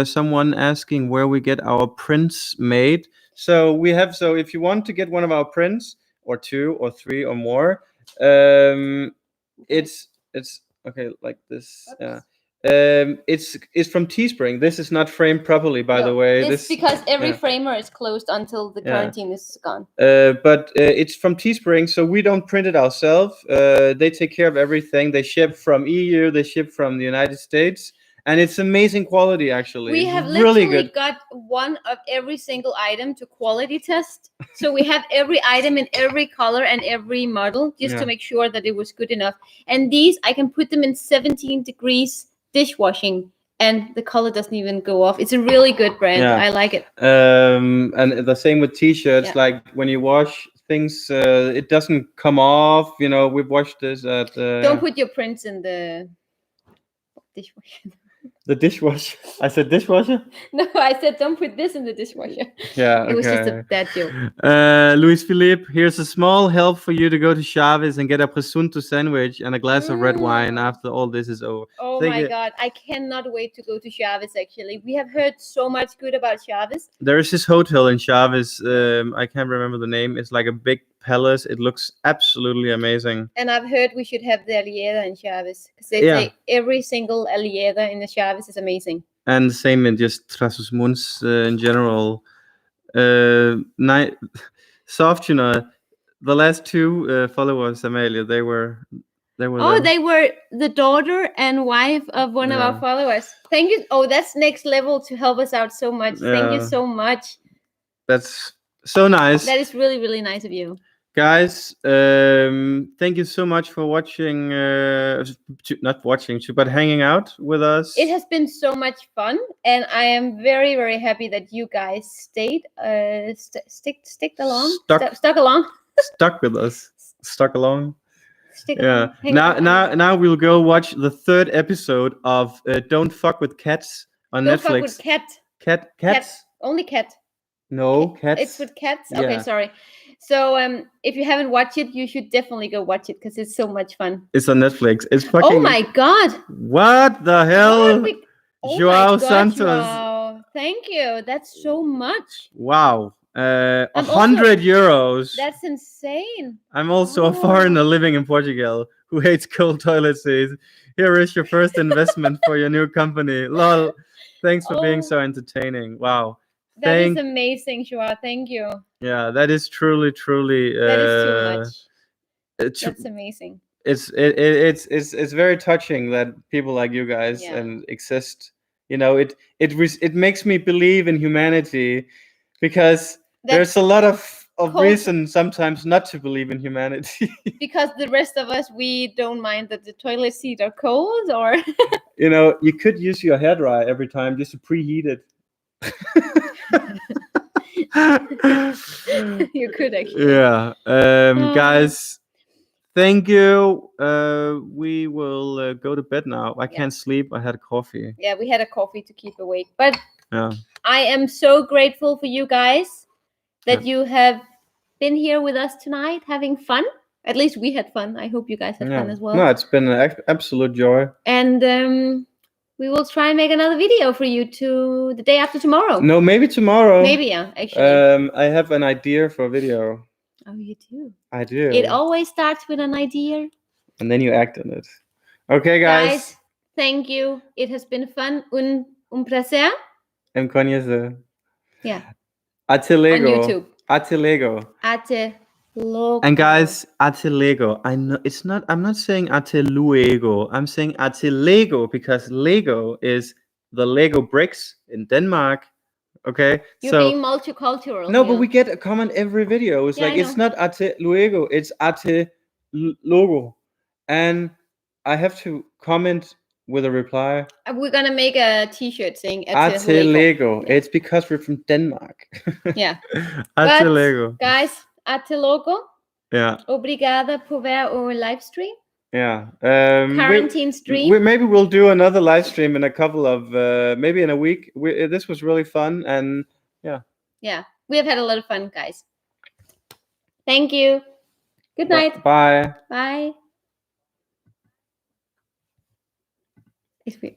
someone asking where we get our prints made. So if you want to get one of our prints, or 2 or 3 or more, it's okay, like this. It's from Teespring. This is not framed properly, by the way. It's because every framer is closed until the quarantine is gone. But it's from Teespring, so we don't print it ourselves. They take care of everything. They ship from EU. They ship from the United States. And it's amazing quality, actually. We have literally got one of every single item to quality test. So we have every item in every color and every model just to make sure that it was good enough. And these, I can put them in 17 degrees dishwashing and the color doesn't even go off. It's a really good brand. I like it. And the same with t-shirts. Like when you wash things, it doesn't come off. You know, we've washed this at... Don't put your prints in the dishwasher. The dishwasher. I said dishwasher? No, I said don't put this in the dishwasher. Yeah, okay. It was just a bad joke. Luis Philippe, here's a small help for you to go to Chaves and get a presunto sandwich and a glass of red wine after all this is over. Oh my God, I cannot wait to go to Chaves, actually. We have heard so much good about Chaves. There is this hotel in Chaves. I can't remember the name. It's like a big palace. It looks absolutely amazing. And I've heard we should have the Alieda in Chaves. Because they say every single Alieda in the Chaves is amazing. And same in just Trasusmunds in general. Soft, you know, the last two followers, Amalia, they were Oh, they were the daughter and wife of one of our followers. Thank you. Oh, that's next level to help us out so much. Thank you so much. That's so nice. That is really, really nice of you. Guys, thank you so much for watching, not watching, but hanging out with us. It has been so much fun, and I am very, very happy that you guys stayed, stuck with us, stuck along. Now we'll go watch the third episode of Don't Fuck with Cats on Netflix. Don't fuck with cats. Only cat. No, cats. It's with cats. Yeah. Okay, sorry. So if you haven't watched it, you should definitely go watch it because it's so much fun. It's on Netflix. It's fucking... Oh my God. What the hell? Joao Santos. Wow. Thank you. That's so much. Wow. 100 euros. That's insane. I'm also a foreigner living in Portugal who hates cold toilet seats. Here is your first investment for your new company. Lol. Thanks for being so entertaining. Wow. That is amazing, Joao. Thank you. Yeah, that is truly. That is too much. That's amazing. It's very touching that people like you guys exist. You know, it makes me believe in humanity because there's a lot of reason sometimes not to believe in humanity. Because the rest of us, we don't mind that the toilet seats are cold, or you know, you could use your hairdryer every time just to preheat it. You could actually. Yeah. Guys, thank you. We will go to bed now. I can't sleep. I had a coffee. Yeah, we had a coffee to keep awake. But I am so grateful for you guys that you have been here with us tonight having fun. At least we had fun. I hope you guys had fun as well. No, it's been an absolute joy. And we will try and make another video for you the day after tomorrow. No, maybe tomorrow. Maybe, yeah, actually. I have an idea for a video. Oh, you do? I do. It always starts with an idea. And then you act on it. Okay, guys. Thank you. It has been fun. Un placer. En conhecer. Yeah. Atilego. On YouTube. Atilego. Atilego. And guys, Atilego. I know it's not. I'm not saying Atiluego. I'm saying Atilego because Lego is the Lego bricks in Denmark. Okay. You're being multicultural. No, but we get a comment every video. It's like it's not Atiluego. It's Atilogo, and I have to comment with a reply. We're gonna make a T-shirt saying Atilego. Yeah. It's because we're from Denmark. Yeah. Atilego. Guys, Atilogo. Yeah. Obrigada por ver o livestream. Yeah. Quarantine stream. Maybe we'll do another live stream in a couple of maybe in a week. This was really fun, and yeah. Yeah, we have had a lot of fun, guys. Thank you. Good night. Bye. Bye. It's weird.